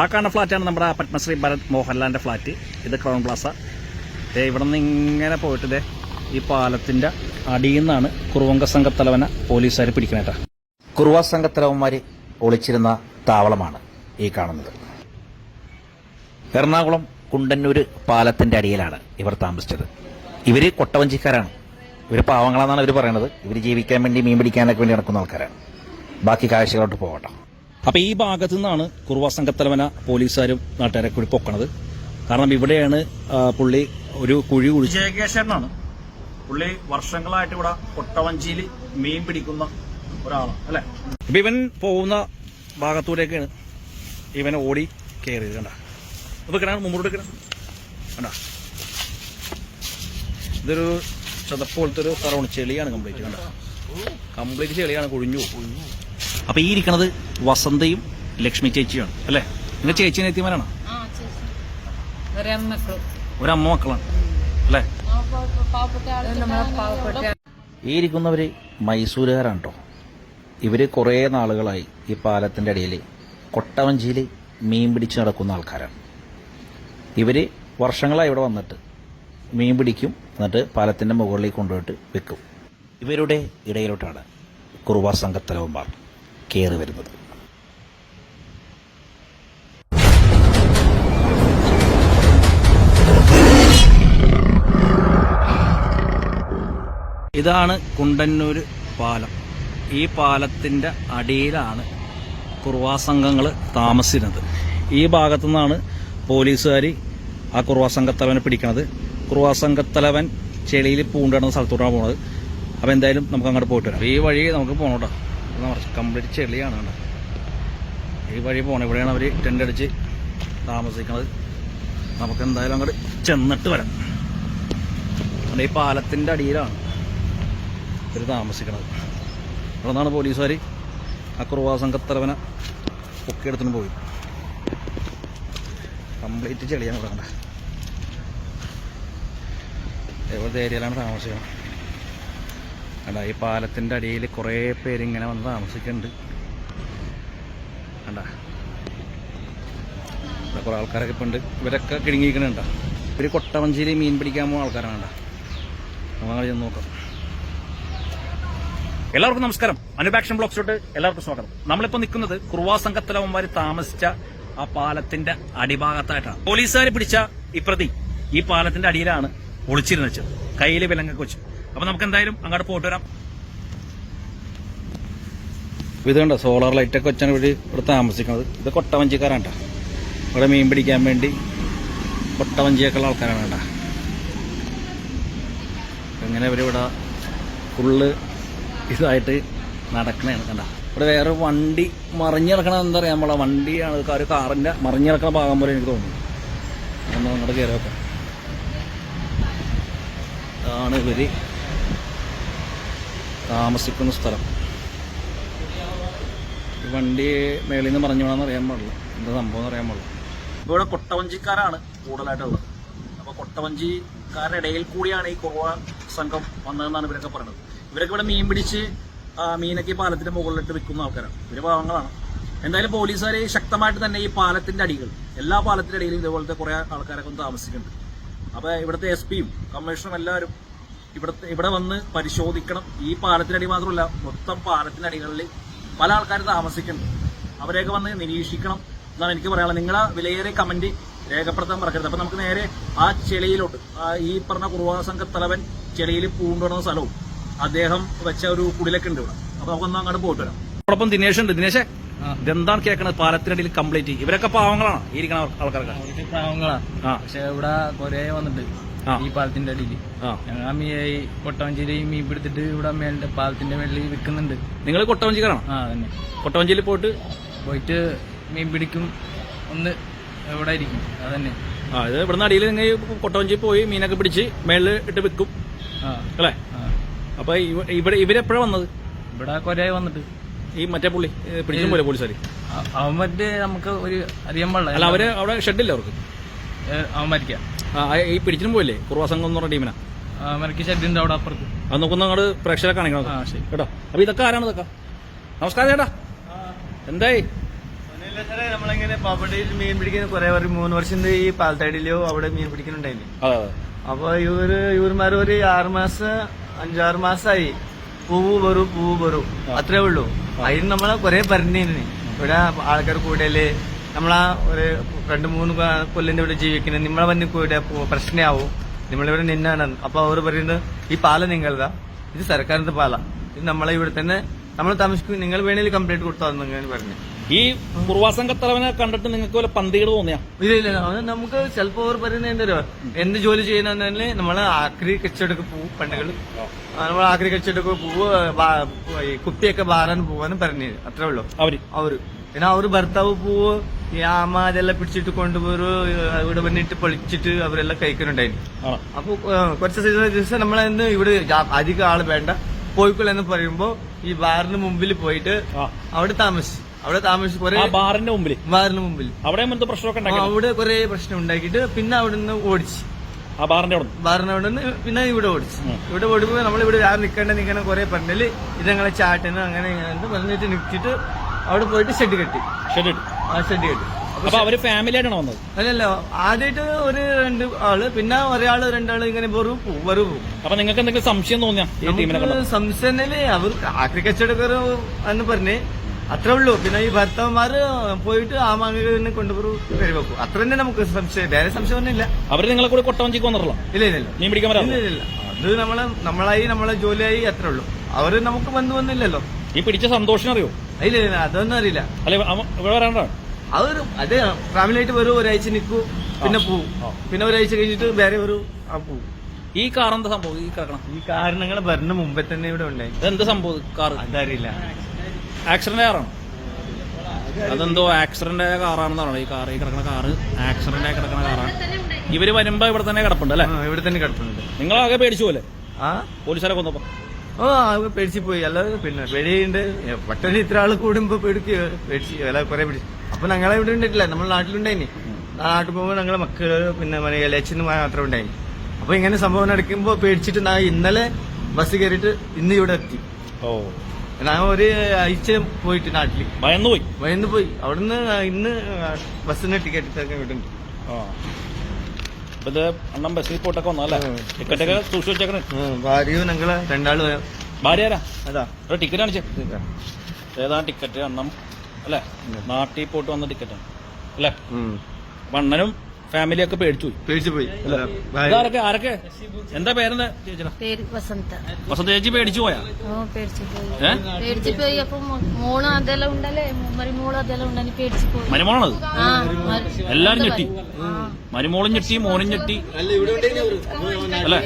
ആ കാണുന്ന ഫ്ലാറ്റാണ് നമ്മുടെ പത്മശ്രീ ഭരത് മോഹൻലാലിൻ്റെ ഫ്ലാറ്റ്. ഇത് ക്രൗൺ പ്ലാസ. ഇവിടെ നിന്ന് ഇങ്ങനെ പോയിട്ട് ഈ പാലത്തിൻ്റെ അടിയിൽ നിന്നാണ് കുറുവങ്ക സംഘത്തലവന പോലീസുകാർ പിടിക്കണേട്ടാ. കുറുവ സംഘത്തലവന്മാർ ഒളിച്ചിരുന്ന താവളമാണ് ഈ കാണുന്നത്. എറണാകുളം കുണ്ടന്നൂർ പാലത്തിൻ്റെ അടിയിലാണ് ഇവർ താമസിച്ചത്. ഇവർ കൊട്ടവഞ്ചിക്കാരാണ്. ഇവർ പാവങ്ങളാണെന്നാണ് ഇവർ പറയണത്. ഇവർ ജീവിക്കാൻ വേണ്ടി മീൻ പിടിക്കാനൊക്കെ വേണ്ടി നടക്കുന്ന ആൾക്കാരാണ്. ബാക്കി കാഴ്ചകളോട്ട് പോകട്ടെ. അപ്പോൾ ഈ ഭാഗത്തു നിന്നാണ് കുറുവ സംഘത്തലവന പോലീസുകാരും നാട്ടുകാരെ കൂടി പൊക്കണത്. കാരണം ഇവിടെയാണ് പുള്ളി ഒരു കുഴി കുഴിച്ച് ജയകേശനാണ്. പുള്ളി വർഷങ്ങളായിട്ട് ഇവിടെ കൊട്ടവഞ്ചിയിൽ മീൻ പിടിക്കുന്ന ഒരാളാണ് അല്ലേ. ഇപ്പം ഇവൻ പോകുന്ന ഭാഗത്തൂടെയൊക്കെയാണ് ഇവൻ ഓടി കയറിയത്. കണ്ട അപ്പോൾ കിടന്ന് മുമ്പോട്ട് കിടന്ന് കണ്ട ഇതൊരു ചതപ്പ് പോലത്തെ ഒരു സ്ഥലമാണ്. ചെളിയാണ് കംപ്ലീറ്റ്. കണ്ട കംപ്ലീറ്റ് ചെളിയാണ്, കുഴിഞ്ഞു. അപ്പോൾ ഈ ഇരിക്കണത് വസന്തയും ലക്ഷ്മി ചേച്ചിയാണ് അല്ലേ. നിങ്ങൾ ചേച്ചീനെ എത്തിയമാരാണോ? ഒരമ്മ മക്കളാണ് അല്ലേ. ഈ ഇരിക്കുന്നവര് മൈസൂരുകാരാണ് കേട്ടോ. ഇവര് കുറേ നാളുകളായി ഈ പാലത്തിന്റെ അടിയിൽ കൊട്ടവഞ്ചിയിൽ മീൻ പിടിച്ച് നടക്കുന്ന ആൾക്കാരാണ്. ഇവര് വർഷങ്ങളായി ഇവിടെ വന്നിട്ട് മീൻ പിടിക്കും, എന്നിട്ട് പാലത്തിന്റെ മുകളിലേക്ക് കൊണ്ടുപോയിട്ട് വെക്കും. ഇവരുടെ ഇടയിലോട്ടാണ് കുറുവ സംഘത്തലവന്മാർ കയറി വരുന്നത്. ഇതാണ് കുണ്ടന്നൂർ പാലം. ഈ പാലത്തിൻ്റെ അടിയിലാണ് കുറുവാ സംഘങ്ങൾ താമസിക്കുന്നത്. ഈ ഭാഗത്തു നിന്നാണ് പോലീസുകാർ ആ കുറുവാ സംഘത്തലവനെ പിടിക്കണത്. കുറുവാ സംഘത്തലവൻ ചെളിയിൽ പൂണ്ടിടുന്ന സ്ഥലത്തോട്ടാണ് പോണത്. അപ്പോൾ എന്തായാലും നമുക്ക് അങ്ങോട്ട് പോയിട്ട് വരാം. ഈ വഴി നമുക്ക് പോകണം കേട്ടോ. കംപ്ലീറ്റ് ചെളിയാണ് കേട്ടോ. ഈ വഴി പോകണം. ഇവിടെയാണ് അവർ ടെൻ്റ് അടിച്ച് താമസിക്കുന്നത്. നമുക്ക് എന്തായാലും അങ്ങോട്ട് ചെന്നിട്ട് വരാം. ഈ പാലത്തിൻ്റെ അടിയിലാണ് ഇവർ താമസിക്കുന്നത്. അവിടെ നിന്നാണ് പോലീസുകാർ ആ കുറുവാ സംഘത്തലവനെ പൊക്കിയെടുത്തിട്ട് പോയി. കംപ്ലീറ്റ് ചെളിയാണ് ഇവിടെ. കണ്ട എവിടുത്തെ ഏരിയയിലാണ് താമസിക്കുന്നത്. കണ്ട ഈ പാലത്തിൻ്റെ അടിയിൽ കുറേ പേരിങ്ങനെ വന്ന് താമസിക്കുന്നുണ്ട്. കണ്ട ഇവിടെ കുറേ ആൾക്കാരൊക്കെ ഇപ്പം ഉണ്ട്. ഇവരൊക്കെ കിടുങ്ങിയിരിക്കണുണ്ടോ. ഇവർ കൊട്ടവഞ്ചിയിൽ മീൻ പിടിക്കാൻ പോകുന്ന ആൾക്കാരാണ്. കണ്ട നമുക്ക് ചെന്ന് നോക്കാം. എല്ലാവർക്കും നമസ്കാരം. അനുപാക്ഷൻ ബ്ലോഗ്സിലോട്ട് എല്ലാവർക്കും സ്വാഗതം. നമ്മളിപ്പോൾ നിൽക്കുന്നത് കുറുവാ സംഘത്തലവന്മാർ താമസിച്ച ആ പാലത്തിന്റെ അടിഭാഗത്തായിട്ടാണ്. പോലീസുകാർ പിടിച്ച ഈ പ്രതി ഈ പാലത്തിന്റെ അടിയിലാണ് ഒളിച്ചിരുന്ന് വെച്ചത്, കയ്യിൽ വിലങ്ങൊക്കെ വെച്ചു. അപ്പൊ നമുക്ക് എന്തായാലും അങ്ങോട്ട് പോയിട്ട് വരാം. ഇത് കണ്ടോ, സോളാർ ലൈറ്റൊക്കെ വെച്ചാണ് ഇവിടെ താമസിക്കുന്നത്. ഇത് കൊട്ടവഞ്ചിക്കാരാണ് കേട്ടോ. ഇവിടെ മീൻ പിടിക്കാൻ വേണ്ടി കൊട്ടവഞ്ചിയൊക്കെ ഉള്ള ആൾക്കാരാണ് കേട്ടോ. അങ്ങനെ ഇവരിവിടെ ഫുള്ള് ഇതായിട്ട് നടക്കണതാണ്. കണ്ട ഇവിടെ വേറെ വണ്ടി മറിഞ്ഞ് കിടക്കണത് എന്താ പറയുക, നമ്മളെ വണ്ടിയാണ് ഒരു കാറിൻ്റെ മറിഞ്ഞ് കിടക്കുന്ന ഭാഗം പോലെ എനിക്ക് തോന്നുന്നു. ഒന്ന് അങ്ങോട്ട് കയറി വെക്കാം. ഇതാണ് ഇവർ താമസിക്കുന്ന സ്ഥലം. വണ്ടി മേളിൽ നിന്ന് മറിഞ്ഞു വേണമെന്ന് അറിയാൻ പാടില്ല, എന്താ സംഭവം എന്ന് അറിയാൻ പാടില്ല. ഇവിടെ കൊട്ടവഞ്ചിക്കാരാണ് കൂടുതലായിട്ടുള്ളത്. അപ്പോൾ കൊട്ടവഞ്ചിക്കാരുടെ ഇടയിൽ കൂടിയാണ് ഈ കുറുവ സംഘം വന്നതെന്നാണ് ഇവരൊക്കെ പറയുന്നത്. ഇവരൊക്കെ ഇവിടെ മീൻ പിടിച്ച് മീനൊക്കെ ഈ പാലത്തിന്റെ മുകളിലിട്ട് വിൽക്കുന്ന ആൾക്കാരാണ്. ഇവര് പാവങ്ങളാണ്. എന്തായാലും പോലീസുകാർ ശക്തമായിട്ട് തന്നെ ഈ പാലത്തിന്റെ അടികൾ, എല്ലാ പാലത്തിന്റെ അടിയിലും ഇതേപോലത്തെ കുറെ ആൾക്കാരൊക്കെ ഒന്ന് താമസിക്കുന്നുണ്ട്. അപ്പൊ ഇവിടുത്തെ SP-യും കമ്മീഷണറും എല്ലാവരും ഇവിടെ വന്ന് പരിശോധിക്കണം. ഈ പാലത്തിന്റെ അടി മാത്രമല്ല, മൊത്തം പാലത്തിന്റെ അടികളിൽ പല ആൾക്കാർ താമസിക്കുന്നുണ്ട്. അവരെയൊക്കെ വന്ന് നിരീക്ഷിക്കണം എന്നാണ് എനിക്ക് പറയാനുള്ളത്. നിങ്ങളെ വിലയേറിയ കമന്റ് രേഖപ്പെടുത്താൻ മറക്കരുത്. അപ്പൊ നമുക്ക് നേരെ ആ ചെളിയിലോട്ട്, ഈ പറഞ്ഞ കുറുവാ സംഘത്തലവൻ ചെളിയിൽ പൂണ്ടുവിടുന്ന സ്ഥലവും അദ്ദേഹം വെച്ച ഒരു കുടിലൊക്കെ ഉണ്ട് ഇവിടെ. അപ്പൊ നമുക്കൊന്ന് അങ്ങോട്ട് പോയിട്ട് വരാം. അതോടൊപ്പം ദിനേശ് ഉണ്ട്. ദിനേശേ, ഇതെന്താണ് കേൾക്കണത്? പാലത്തിനടിയിൽ കംപ്ലീറ്റ് ഇവരൊക്കെ പാവങ്ങളാണ്, ഈ ഇരിക്കണ ആൾക്കാരൊക്കെ പാവങ്ങളാണ്. പക്ഷെ ഇവിടെ കൊറേ വന്നിട്ട് ഈ പാലത്തിന്റെ അടിയിൽ ഞങ്ങൾ കൊട്ടവഞ്ചിയിൽ മീൻ പിടിച്ചിട്ട് ഇവിടെ മേലിന്റെ പാലത്തിന്റെ മേളിൽ വിൽക്കുന്നുണ്ട്. നിങ്ങൾ കൊട്ടവഞ്ചിക്കാരാണോ? തന്നെ കൊട്ടവഞ്ചിയിൽ പോയിട്ട് മീൻ പിടിക്കും, ഒന്ന് എവിടെ ഇരിക്കും. അതന്നെ. ഇത് ഇവിടുന്ന് അടിയിൽ നിങ്ങൾ കൊട്ടവഞ്ചി പോയി മീനൊക്കെ പിടിച്ച് മേളിൽ ഇട്ട് വിൽക്കും അല്ലേ. അപ്പൊ ഇവരെപ്പോഴാണ് വന്നത്? ഇവിടെ കൊറേ വന്നിട്ട് ഈ മറ്റേ പുള്ളി പിടിച്ചും പോലെ പോലീസുകാർ അവൻ മറ്റേ നമുക്ക് ഒരു അറിയാൻ പാടില്ല. അല്ല, അവര് അവിടെ ഷെഡില്ല അവർക്ക്. അവൻ മരിക്കാം. ഈ പിടിച്ചിനും പോയില്ലേ കുറുവാ സംഘം എന്ന് പറഞ്ഞ ടീമിനാ? മരക്ക് ഷെഡുണ്ട് അവിടെ അപ്പുറത്ത്. അത് നോക്കുന്ന അങ്ങോട്ട് പ്രേക്ഷകരെ കാണിക്കണം കേട്ടോ. അപ്പൊ ഇതൊക്കെ ആരാണ്? ഇതൊക്കെ നമസ്കാരം ചേട്ടാ. എന്തായി ഇല്ല സാറേ, നമ്മളിങ്ങനെ പാപ്പട്ടയിൽ മീൻ പിടിക്കുന്ന കുറെ 3 വർഷം ഈ പാലത്താടിയിലോ അവിടെ മീൻ പിടിക്കുന്നുണ്ടായില്ലേ. അപ്പൊ ഇവർമാർ ഒരു 5-6 മാസമായി പൂവ് വരും അത്രേ ഉള്ളൂ. അതിന് നമ്മളെ കുറെ പറഞ്ഞിരുന്നു ഇവിടെ ആൾക്കാർ കൂടല് നമ്മളാ ഒരു 2-3 കൊല്ലിന്റെ ഇവിടെ ജീവിക്കുന്നത് നമ്മളെ വന്ന് കൂടെ പ്രശ്നമാവും, നമ്മളിവിടെ നിന്നാണ്. അപ്പൊ അവർ പറയുന്നത് ഈ പാല നിങ്ങളതാ, ഇത് സർക്കാരിന്റെ പാല, ഇത് നമ്മളെ ഇവിടെ തന്നെ നമ്മൾ താമസിക്കും, നിങ്ങൾ വേണേൽ കംപ്ലൈന്റ് കൊടുത്താൽ പറഞ്ഞു. ഈ കുറുവാസംഘത്തലവനെ കണ്ടിട്ട് നിങ്ങൾക്ക് വല്ല പന്തികൾ തോന്നിയാ? ഇല്ല, നമുക്ക് ചിലപ്പോ അവർ പറയുന്നത് എന്തോ എന്ത് ജോലി ചെയ്യുന്ന നമ്മള് ആക്രി കച്ചവടക്ക് പോവും, പണ്ടുകൾ നമ്മൾ ആക്രി കച്ചവടക്ക് പോവ്, കുപ്പിയൊക്കെ ബാറാൻ പോവാന്ന് പറഞ്ഞു, അത്രേ ഉള്ളൂ അവര്. പിന്നെ അവര് ഭർത്താവ് പോവ് ഈ ആമ അതെല്ലാം പിടിച്ചിട്ട് കൊണ്ടുപോയി ഇവിടെ വന്നിട്ട് പൊളിച്ചിട്ട് അവരെല്ലാം കഴിക്കുന്നുണ്ടായിരുന്നു. അപ്പൊ കുറച്ച് ദിവസം നമ്മളെന്ന് ഇവിടെ അധികം ആള് വേണ്ട പോയിക്കൊള്ളെന്ന് പറയുമ്പോ ഈ ബാറിന് മുമ്പിൽ പോയിട്ട് അവിടെ താമസിച്ചു കുറെ ബാറിന്റെ മുമ്പിൽ അവിടെ കുറെ പ്രശ്നം ഉണ്ടാക്കിയിട്ട് പിന്നെ അവിടെ നിന്ന് ഓടിച്ചു, ബാറിന്റെ അവിടെ നിന്ന് പിന്നെ ഇവിടെ ഓടിച്ചു. ഇവിടെ ഓടുമ്പോ നമ്മളിവിടെ ആരും നിൽക്കണം കുറെ പറഞ്ഞാല് ഇത് ഞങ്ങളെ ചാട്ടിന് അങ്ങനെ പറഞ്ഞിട്ട് നിൽക്കിട്ട് അവിടെ പോയിട്ട് ഷെഡ് കെട്ടി. അപ്പൊ അവര് ഫാമിലി ആയിട്ടാണ് വന്നത്? അല്ലല്ല, ആദ്യമായിട്ട് ഒരു 2 ആള്, പിന്നെ ഒരാള് 2 ആള് ഇങ്ങനെ വരും. അപ്പൊ നിങ്ങൾക്ക് എന്തെങ്കിലും സംശയം തോന്നിയാ? സംശയം അവർ ആക്രി കച്ചവടക്കാർ എന്ന് പറഞ്ഞ് അത്രേ ഉള്ളൂ. പിന്നെ ഈ ഭർത്താവന്മാര് പോയിട്ട് ആ മാങ്ങ കൊണ്ടുപോകും കഴിവെക്കും, അത്ര തന്നെ നമുക്ക് സംശയം, വേറെ സംശയമൊന്നും ഇല്ല. അവര് നിങ്ങളെ കൂടെ കൊട്ടവഞ്ചിക്ക് വന്നിട്ടില്ല? ഇല്ല, മീൻ പിടിക്കാൻ ഇല്ല. അത് നമ്മളെ ജോലിയായി അത്രേ ഉള്ളൂ. അവര് നമുക്ക് വന്നില്ലല്ലോ. ഈ പിടിച്ച സന്തോഷം അറിയോ? ഇല്ല, അതൊന്നും അറിയില്ല. അല്ലെ ഇവിടെ വരാണ്ടാ? അവര് അതെ ഫാമിലി ആയിട്ട് വരും, ഒരാഴ്ച നിൽക്കൂ, പിന്നെ പോവും, പിന്നെ ഒരാഴ്ച കഴിഞ്ഞിട്ട് വേറെ വരും, പോവും. ഈ കാർ എന്താ സംഭവം? ഈ കാരണങ്ങൾ ഭരണ മുമ്പേ തന്നെ ഇവിടെ ഉണ്ടായി. എന്ത് സംഭവം? കാർ അതറിയില്ല. ആക്സിഡന്റ് കാറാണ്? അതെന്തോ ആക്സിഡന്റ് കാറാണെന്നാണ് ഈ കിടക്കുന്ന കാറ്. ആക്സിഡന്റ് ആയി കിടക്കുന്ന കാറാണ്. ഇവര് വരുമ്പോ ഇവിടെ തന്നെ കിടപ്പുണ്ട് അല്ലെ? ഇവിടെ തന്നെ കിടപ്പുണ്ട്. നിങ്ങളാകെ പേടിച്ചു പോലെ പോലീസുകാരെ കൊന്നപ്പോ? പേടിച്ചു പോയി. അല്ലാതെ പിന്നെ പേടിയുണ്ട്, പെട്ടെന്ന് ഇത്ര ആള് കൂടുമ്പോ പേടിച്ചു കുറെ പേടിച്ചു. അപ്പൊ ഞങ്ങളെ ഇവിടെ ഉണ്ടായിട്ടില്ല, നമ്മുടെ നാട്ടിലുണ്ടായിനി. നാട്ടിൽ പോകുമ്പോ ഞങ്ങളെ മക്കള് പിന്നെ ഇലച്ചന് മാത്രം ഉണ്ടായിനി. അപ്പൊ ഇങ്ങനെ സംഭവം നടക്കുമ്പോ പേടിച്ചിട്ട് ഞാൻ ഇന്നലെ ബസ് കയറിയിട്ട് ഇന്ന് ഇവിടെ എത്തി. ഞാൻ ഒരു ആഴ്ച പോയിട്ട് നാട്ടില് ഭയന്ന് പോയി. അവിടുന്ന് ഇന്ന് ബസ്സിന് ടിക്കറ്റ് ഒക്കെ വിടുന്നുണ്ട്. അണ്ണം ബസ്സിൽ പോയിട്ടൊക്കെ വന്നല്ലേ? ടിക്കറ്റൊക്കെ സൂക്ഷിച്ചു വെച്ചേക്കണേ? ഭാര്യയും ഞങ്ങള് 2 ആള്. ഭാര്യ ആരാ? അതാ ടിക്കറ്റ് കാണിച്ചേ. ഏതാ ടിക്കറ്റ്? അണ്ണം അല്ലെ? നാട്ടിൽ പോയിട്ട് വന്ന ടിക്കറ്റാണ് അല്ലെ? അപ്പൊ അണ്ണനും ഫാമിലിയൊക്കെ പേടിച്ചു പോയി. ആരൊക്കെ? എന്താ പേരെന്താ ചേച്ചിയുടെ? വസന്ത ചേച്ചി പേടിച്ചു പോയാ? പേടിച്ചു പോയി. അപ്പൊ മോളും അതെല്ലാം ഉണ്ടല്ലേ, മരുമോളും അതെല്ലാം ഉണ്ടെങ്കിൽ പേടിച്ചു പോയി. മരുമോളാണത്? എല്ലാരും ഞെട്ടി, മരുമോളും ഞെട്ടി, മോനും ഞെട്ടി അല്ലെ?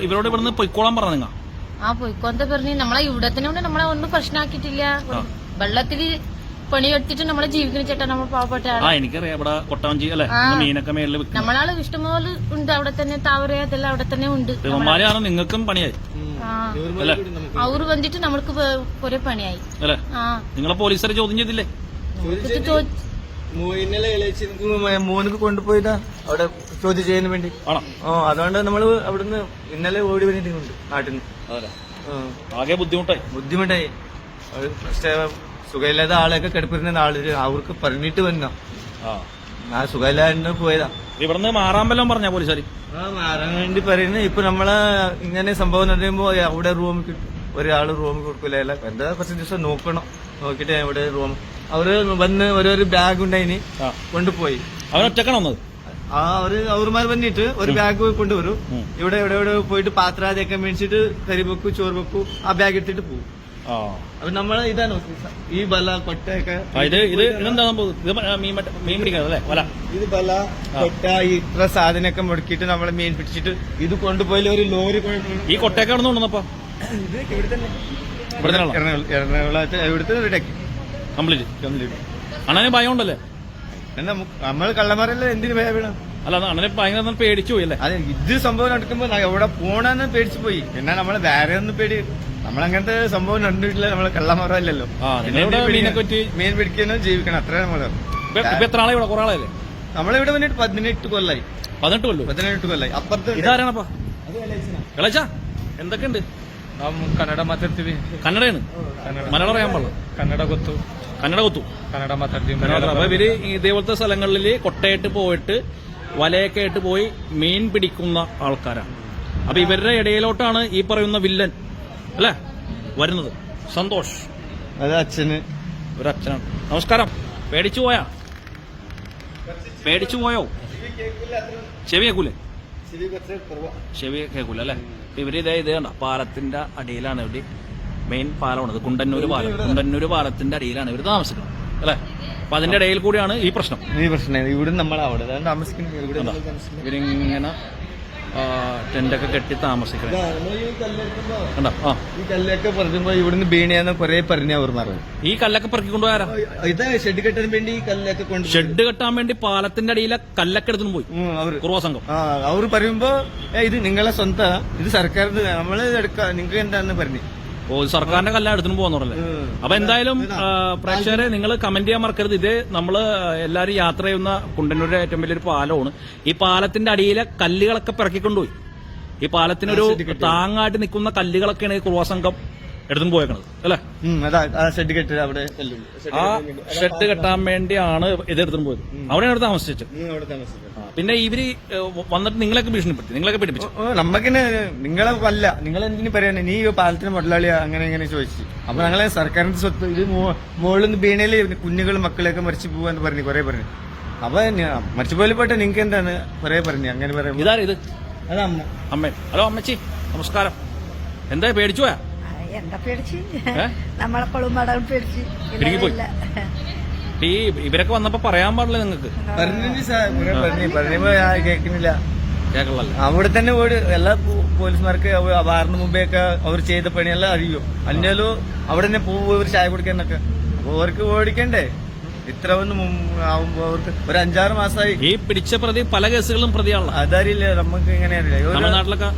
ഇവരോട് ഇവിടുന്ന് പൊയ്ക്കോളാൻ പറഞ്ഞ നിങ്ങ? പൊയ്ക്കോന്ത പറഞ്ഞു. നമ്മളെ ഇവിടെ തന്നെ ഉണ്ട്, നമ്മളെ ഒന്നും പ്രശ്നമാക്കിയിട്ടില്ല. വെള്ളത്തില് പണിയെടുത്തിട്ട് നമ്മളെ ജീവിക്കുന്ന ചേട്ടാ, നമ്മൾ പാവപ്പെട്ട എനിക്കറിയാം. ഇവിടെ കൊട്ടവഞ്ചി അല്ലെ, മീനൊക്കെ മേളിൽ നമ്മളാള് ഇഷ്ടംപോലെ ഉണ്ട് അവിടെ തന്നെ. താവര അതെല്ലാം അവിടെ തന്നെ ഉണ്ട്. ഇവന്മാരാണ് നിങ്ങൾക്കും പണിയായി അവര് വന്നിട്ട് നമ്മൾക്ക് കുറെ പണിയായി അല്ലെ? നിങ്ങളെ പോലീസുകാരെ ചോദ്യം ചെയ്തില്ലേ? ഇന്നലെ മോനക്ക് കൊണ്ടുപോയതാ അവിടെ ചോദ്യം ചെയ്യാൻ വേണ്ടി. അതുകൊണ്ട് നമ്മള് അവിടുന്ന് ഇന്നലെ ഓടി വന്നിട്ടുണ്ട് നാട്ടിൽ നിന്ന്. ആകെ ബുദ്ധിമുട്ടായി. സുഖമില്ലാത്ത ആളെയൊക്കെ കിടപ്പിരുന്ന ആള് അവർക്ക് പറഞ്ഞിട്ട് വന്നോ, ആ സുഖമില്ലാണ്ട് പോയതാ. ഇവിടുന്ന് മാറാൻ വല്ലതും പറഞ്ഞ പോലീസുകാർ? മാറാൻ വേണ്ടി പറയുന്നത്. ഇപ്പൊ നമ്മളെ ഇങ്ങനെ സംഭവം നടക്കുമ്പോ അവിടെ റൂം കിട്ടും, ഒരാള് റൂം കൊടുക്കൂല. എന്താ കുറച്ച് ദിവസം നോക്കിട്ട് അവിടെ റൂം അവര് വന്ന് ഓരോരു ബാഗ് ഉണ്ടായിന് കൊണ്ടുപോയി. അവരൊറ്റക്കാണ് വന്നത്? അവരുമാർ വന്നിട്ട് ഒരു ബാഗ് കൊണ്ടുവരും. ഇവിടെ പോയിട്ട് പാത്രാദിയൊക്കെ മേടിച്ചിട്ട് കറി വെക്കൂ, ചോറ് വെക്കൂ, ആ ബാഗ് എടുത്തിട്ട് പോകും. അപ്പൊ നമ്മള് ഇതാണ് ഈ ബല കൊട്ടയൊക്കെ. ഇത് ബല കൊട്ട ഇത്ര സാധനമൊക്കെ മുടക്കിയിട്ട് നമ്മള് മീൻ പിടിച്ചിട്ട് ഇത് കൊണ്ടുപോയി ഒരു ലോറി. ഈ കൊട്ടയൊക്കെ കൊണ്ടുവന്നപ്പോ ഇത് ഇവിടെ തന്നെ എറണാകുളത്ത് ഇവിടുത്തെ കംപ്ലീറ്റ്. അണ്ണന് ഭയം ഉണ്ടല്ലേ? നമ്മള് കള്ളന്മാരല്ലേ, എന്തിനു ഭയം വീണ? അല്ല, അണ്ണനെ ഭയങ്കര പേടിച്ചു പോയി അല്ലേ? അതെ, ഇത് സംഭവം നടക്കുമ്പോ എവിടെ പോണെന്ന് പേടിച്ചു പോയി. എന്നാ നമ്മള് വേറെ ഒന്നും പേടി, നമ്മളങ്ങനത്തെ സംഭവം നടന്നിട്ടില്ല. നമ്മള് കള്ളന്മാരല്ലല്ലോ. മീൻ പിടിക്കാനോ ജീവിക്കണം, അത്ര നമ്മള്. എത്ര ആളെ ഇവിടെ? കുറെ ആളല്ലേ? നമ്മളിവിടെ വന്നിട്ട് 18 കൊല്ലായി. 18 കൊല്ലായി. അപ്പുറത്ത് ഇതാരാണപ്പാ? കളച്ച എന്തൊക്കെയുണ്ട്? ಕನ್ನಡ ಮಾತಾಡ್ತೀವಿ. ಕನ್ನಡೇನು? ಮಲಯಾಳ അറിയാൻ പാടില്ല? ಕನ್ನಡ ಗೊತ್ತು. കന്നഡ കൊത്തു. ಕನ್ನಡ ಮಾತಾಡ್ತೀವಿ. അപ്പൊ ഇവര് ഇതേപോലത്തെ സ്ഥലങ്ങളിൽ കൊട്ടയിട്ട് പോയിട്ട് വലയൊക്കെ ആയിട്ട് പോയി മീൻ പിടിക്കുന്ന ആൾക്കാരാണ്. അപ്പൊ ഇവരുടെ ഇടയിലോട്ടാണ് ഈ പറയുന്ന വില്ലൻ അല്ലെ വരുന്നത്. സന്തോഷ് അത് അച്ഛന് ഒരു അച്ഛനാണ്. നമസ്കാരം. പേടിച്ചു പോയോ? ചെവി കേൾക്കൂലേ? ചെവി കേൾക്കൂല അല്ലെ? ഇവര് ഇതേ കണ്ട പാലത്തിന്റെ അടിയിലാണ് ഇവര് മെയിൻ പാലമാണത്. കുണ്ടന്നൂര് പാലത്തിന്റെ അടിയിലാണ് ഇവര് താമസിക്കുന്നത് അല്ലെ? അപ്പൊ അതിന്റെ ഇടയിൽ കൂടിയാണ് ഈ പ്രശ്നം. ഇവിടെ നമ്മൾ അവിടെ താമസിക്കുന്നത്. ഇവരിങ്ങനെ ടെന്റൊക്കെ കെട്ടി താമസിക്കണേ. ഈ കല്ലൊക്കെ പറയുമ്പോ ഇവിടുന്ന് ബീണിയാന്ന് കൊറേ പറഞ്ഞ അവർ പറഞ്ഞു. ഈ കല്ലൊക്കെ പെറുക്കിക്കൊണ്ടുപോയാരാ? ഇത് ഷെഡ് കെട്ടാൻ വേണ്ടി ഈ കല്ലൊക്കെ കൊണ്ട് ഷെഡ് കെട്ടാൻ വേണ്ടി പാലത്തിന്റെ അടിയിലെ കല്ലൊക്കെ എടുത്തുകൊണ്ട് പോയി അവർ കുറുവ സംഘം. അവർ പറയുമ്പോ ഇത് നിങ്ങളെ സ്വന്തം, ഇത് സർക്കാരിന്റെ, നമ്മള് എടുക്കാം, നിങ്ങൾക്ക് എന്താന്ന് പറഞ്ഞു. ഓ, സർക്കാരിന്റെ കല്ലാണ് എടുത്തുകൊണ്ട് പോകുന്നുണ്ടല്ലേ? അപ്പൊ എന്തായാലും പ്രേക്ഷകരെ നിങ്ങൾ കമന്റ് ചെയ്യാൻ മറക്കരുത്. ഇത് നമ്മള് എല്ലാരും യാത്ര ചെയ്യുന്ന കുണ്ടന്നൂരിലെ ഏറ്റവും വലിയൊരു പാലമാണ്. ഈ പാലത്തിന്റെ അടിയിലെ കല്ലുകളൊക്കെ പിറക്കിക്കൊണ്ടുപോയി. ഈ പാലത്തിനൊരു താങ്ങായിട്ട് നിൽക്കുന്ന കല്ലുകളൊക്കെയാണ് ഈ കുറുവ സംഘം എടുത്തുകൊണ്ട് പോയേക്കണത് അല്ലെ? ഷെഡ് കെട്ടി അവിടെ ആ ഷെഡ് കെട്ടാൻ വേണ്ടിയാണ് ഇത് എടുത്തുകൊണ്ട് പോയത്. അവിടെയാണ് അവിടെ താമസിച്ചത്. പിന്നെ ഇവര് വന്നിട്ട് നിങ്ങളൊക്കെ ഭീഷണിപ്പെടുത്തി, നിങ്ങളൊക്കെ പഠിപ്പിച്ചു. നമ്മക്കിന് നിങ്ങളെ കൊല്ല, നിങ്ങൾ എന്തിനു പറയാൻ, നീ പാലത്തിന് മുതലാളിയാ അങ്ങനെ ഇങ്ങനെ ചോദിച്ചു. അപ്പൊ ഞങ്ങളെ സർക്കാരിന്റെ സ്വത്ത് ഇത് മുകളിൽ നിന്ന് വീണേല് കുഞ്ഞുങ്ങളും മക്കളെയൊക്കെ മരിച്ചു പോവാന്ന് പറഞ്ഞു, കൊറേ പറഞ്ഞു. അപ്പൊ മരിച്ചു പോലെ പോട്ടെ, നിങ്ങൾക്ക് എന്താണ് കൊറേ പറഞ്ഞു. അങ്ങനെ പറയാം. ഇതാ ഇത് അത് അമ്മ. അമ്മേ. ഹലോ അമ്മച്ചി, നമസ്കാരം. എന്താ പേടിച്ചു പോയാ? എന്താ പേടിച്ച്, നമ്മളെ കൊളുമ്പടം പേടിച്ച് പോയി. ഈ ഇവരൊക്കെ വന്നപ്പോ പറയാൻ പാടില്ല നിങ്ങൾക്ക്? പറഞ്ഞപ്പോ കേൾക്കുന്നില്ല, കേൾക്കണല്ലോ. അവിടെ തന്നെ ഓടി എല്ലാ പോലീസുമാർക്ക് വാറിന് മുമ്പേ ഒക്കെ അവർ ചെയ്ത പണിയെല്ലാം അറിയും. അല്ലാലും അവിടെ തന്നെ പോകും ചായ കുടിക്കാനൊക്കെ. അപ്പൊ അവർക്ക് ഓടിക്കണ്ടേ? ഇത്ര ഒന്നും ആവുമ്പോ അവർക്ക് ഒരു 5-6 മാസമായി. ഈ പിടിച്ച പ്രതി പല കേസുകളും പ്രതിയാണല്ലോ. അതറിയില്ല, നമുക്ക് ഇങ്ങനെ അറിയില്ല. തമിഴ്നാട്ടിലൊക്കെ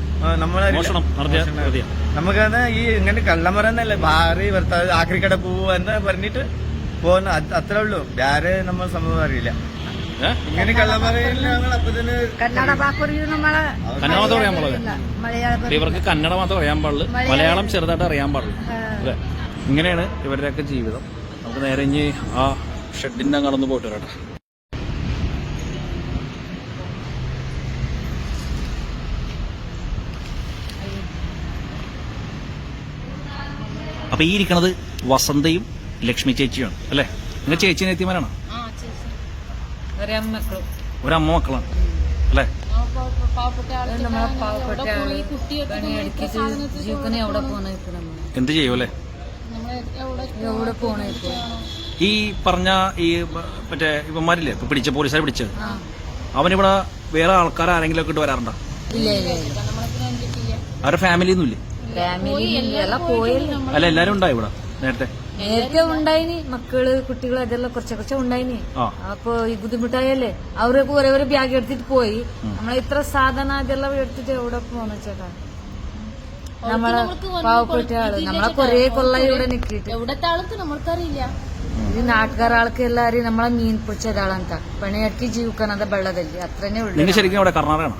നമുക്കത് ഈ ഇങ്ങനെ കള്ളമറന്നല്ലേ ഭാര്യ ഭർത്താവ് ആക്രിക്കട പോവോ എന്ന് പറഞ്ഞിട്ട് പോകുന്ന അത്രേ ഉള്ളൂ. വേറെ നമ്മൾ സംഭവം അറിയില്ല. ഇങ്ങനെ കള്ളമറയില്ല. അപ്പൊ തന്നെ കന്നഡ കന്നഡ മാത്രം അറിയാൻ പാടില്ല. ഇവർക്ക് കന്നഡ മാത്രം അറിയാൻ പാടില്ല, മലയാളം ചെറുതായിട്ട് അറിയാൻ പാടില്ല അല്ലെ? ഇങ്ങനെയാണ് ഇവരുടെയൊക്കെ ജീവിതം. നമുക്ക് നേരെ ഇനി ആ ഷെഡിന്റെ കടന്നു പോയിട്ട് വരട്ടെ. അപ്പൊ ഈ ഇരിക്കണത് വസന്തയും ലക്ഷ്മി ചേച്ചിയാണ് അല്ലെ? നിങ്ങൾ ചേച്ചി നേത്തിമാരാണോ? ഒരമ്മ മക്കളാണ് അല്ലെ? എന്ത് ചെയ്യും അല്ലെ? ഈ പറഞ്ഞ ഈ മറ്റേ ഇവന്മാരില്ലേ ഇപ്പൊ പിടിച്ച പോലീസുകാർ പിടിച്ചത്, അവനിവിടെ വേറെ ആൾക്കാർ ആരെങ്കിലും ഒക്കെ ഇട്ട് വരാറുണ്ടോ? അവരുടെ ഫാമിലി ഒന്നും ഇല്ലേ? അല്ല, എല്ലാരും ഉണ്ടായി ഇവിടെ നേരത്തെ ഉണ്ടായിനി. മക്കള് കുട്ടികൾ അതെല്ലാം കുറച്ച് ഉണ്ടായിനി. അപ്പൊ ഈ ബുദ്ധിമുട്ടായല്ലേ അവരൊക്കെ ഒരേ ബാഗ് എടുത്തിട്ട് പോയി. നമ്മളെ ഇത്ര സാധനം അതെല്ലാം എടുത്തിട്ട് എവിടെ പോന്ന ചേട്ടാ? നമ്മളെ പാവപ്പെട്ട ആള് നമ്മളെ കൊറേ കൊല്ല ഇവിടെ നിക്കിട്ട് എവിടത്തെ ആൾക്ക് നമ്മൾക്കറിയില്ല. ഇത് നാട്ടുകാരാൾക്ക് എല്ലാരും നമ്മളെ മീൻ പൊച്ച ഒരാളಂತ പണിയെടുക്കി ജീവിക്കാനದ ബള്ളದಲ್ಲಿ അത്രನೇ ഉള്ളു. നിങ്ങൾ ശരിക്കും അവിടെ കർണാടകയാണോ?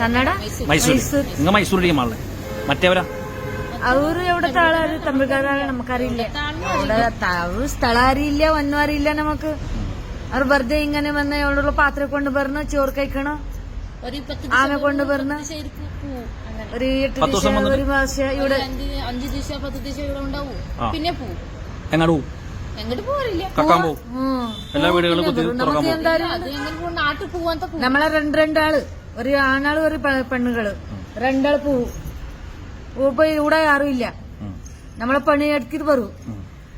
കന്നഡ, മൈസൂർ. നിങ്ങൾ മൈസൂരിലേക്ക് മാളെ മറ്റേവരാ? ಅವರು എവിടത്തെ ആളാണ്? തമിഴ്കാരാണ്, നമുക്കറിയില്ല. അവിടെ സ്ഥല അറിയില്ല, ഒന്നും അറിയില്ല നമുക്ക്. അവർ വെറുതെ ഇങ്ങനെ വന്ന് അവിടെയുള്ള പാത്രം കൊണ്ട് പറഞ്ഞ് ചോറ് കഴിക്കണം, ആമ കൊണ്ട് പറഞ്ഞ് ഒരു 8 ദിവസം 1 മാസം ഇവിടെ 5 ദിവസം 10 ദിവസം ഇവിടെ ഉണ്ടാവും. പിന്നെ പോവും. എങ്ങോട്ട് പോവും? എങ്ങോട്ട് പോറില്ല. എല്ലാ വീടുകളും നമുക്ക് എന്തായാലും നാട്ടിൽ പോവാൻ നമ്മളെ രണ്ടാള്, ഒരു ആണാള് ഒരു പെണ്ണുകള്, 2 ആള് പോവും. ഇപ്പൊ ഇവിടെ ആരുമില്ല. നമ്മളെ പണി എടുത്തിട്ട് വരും.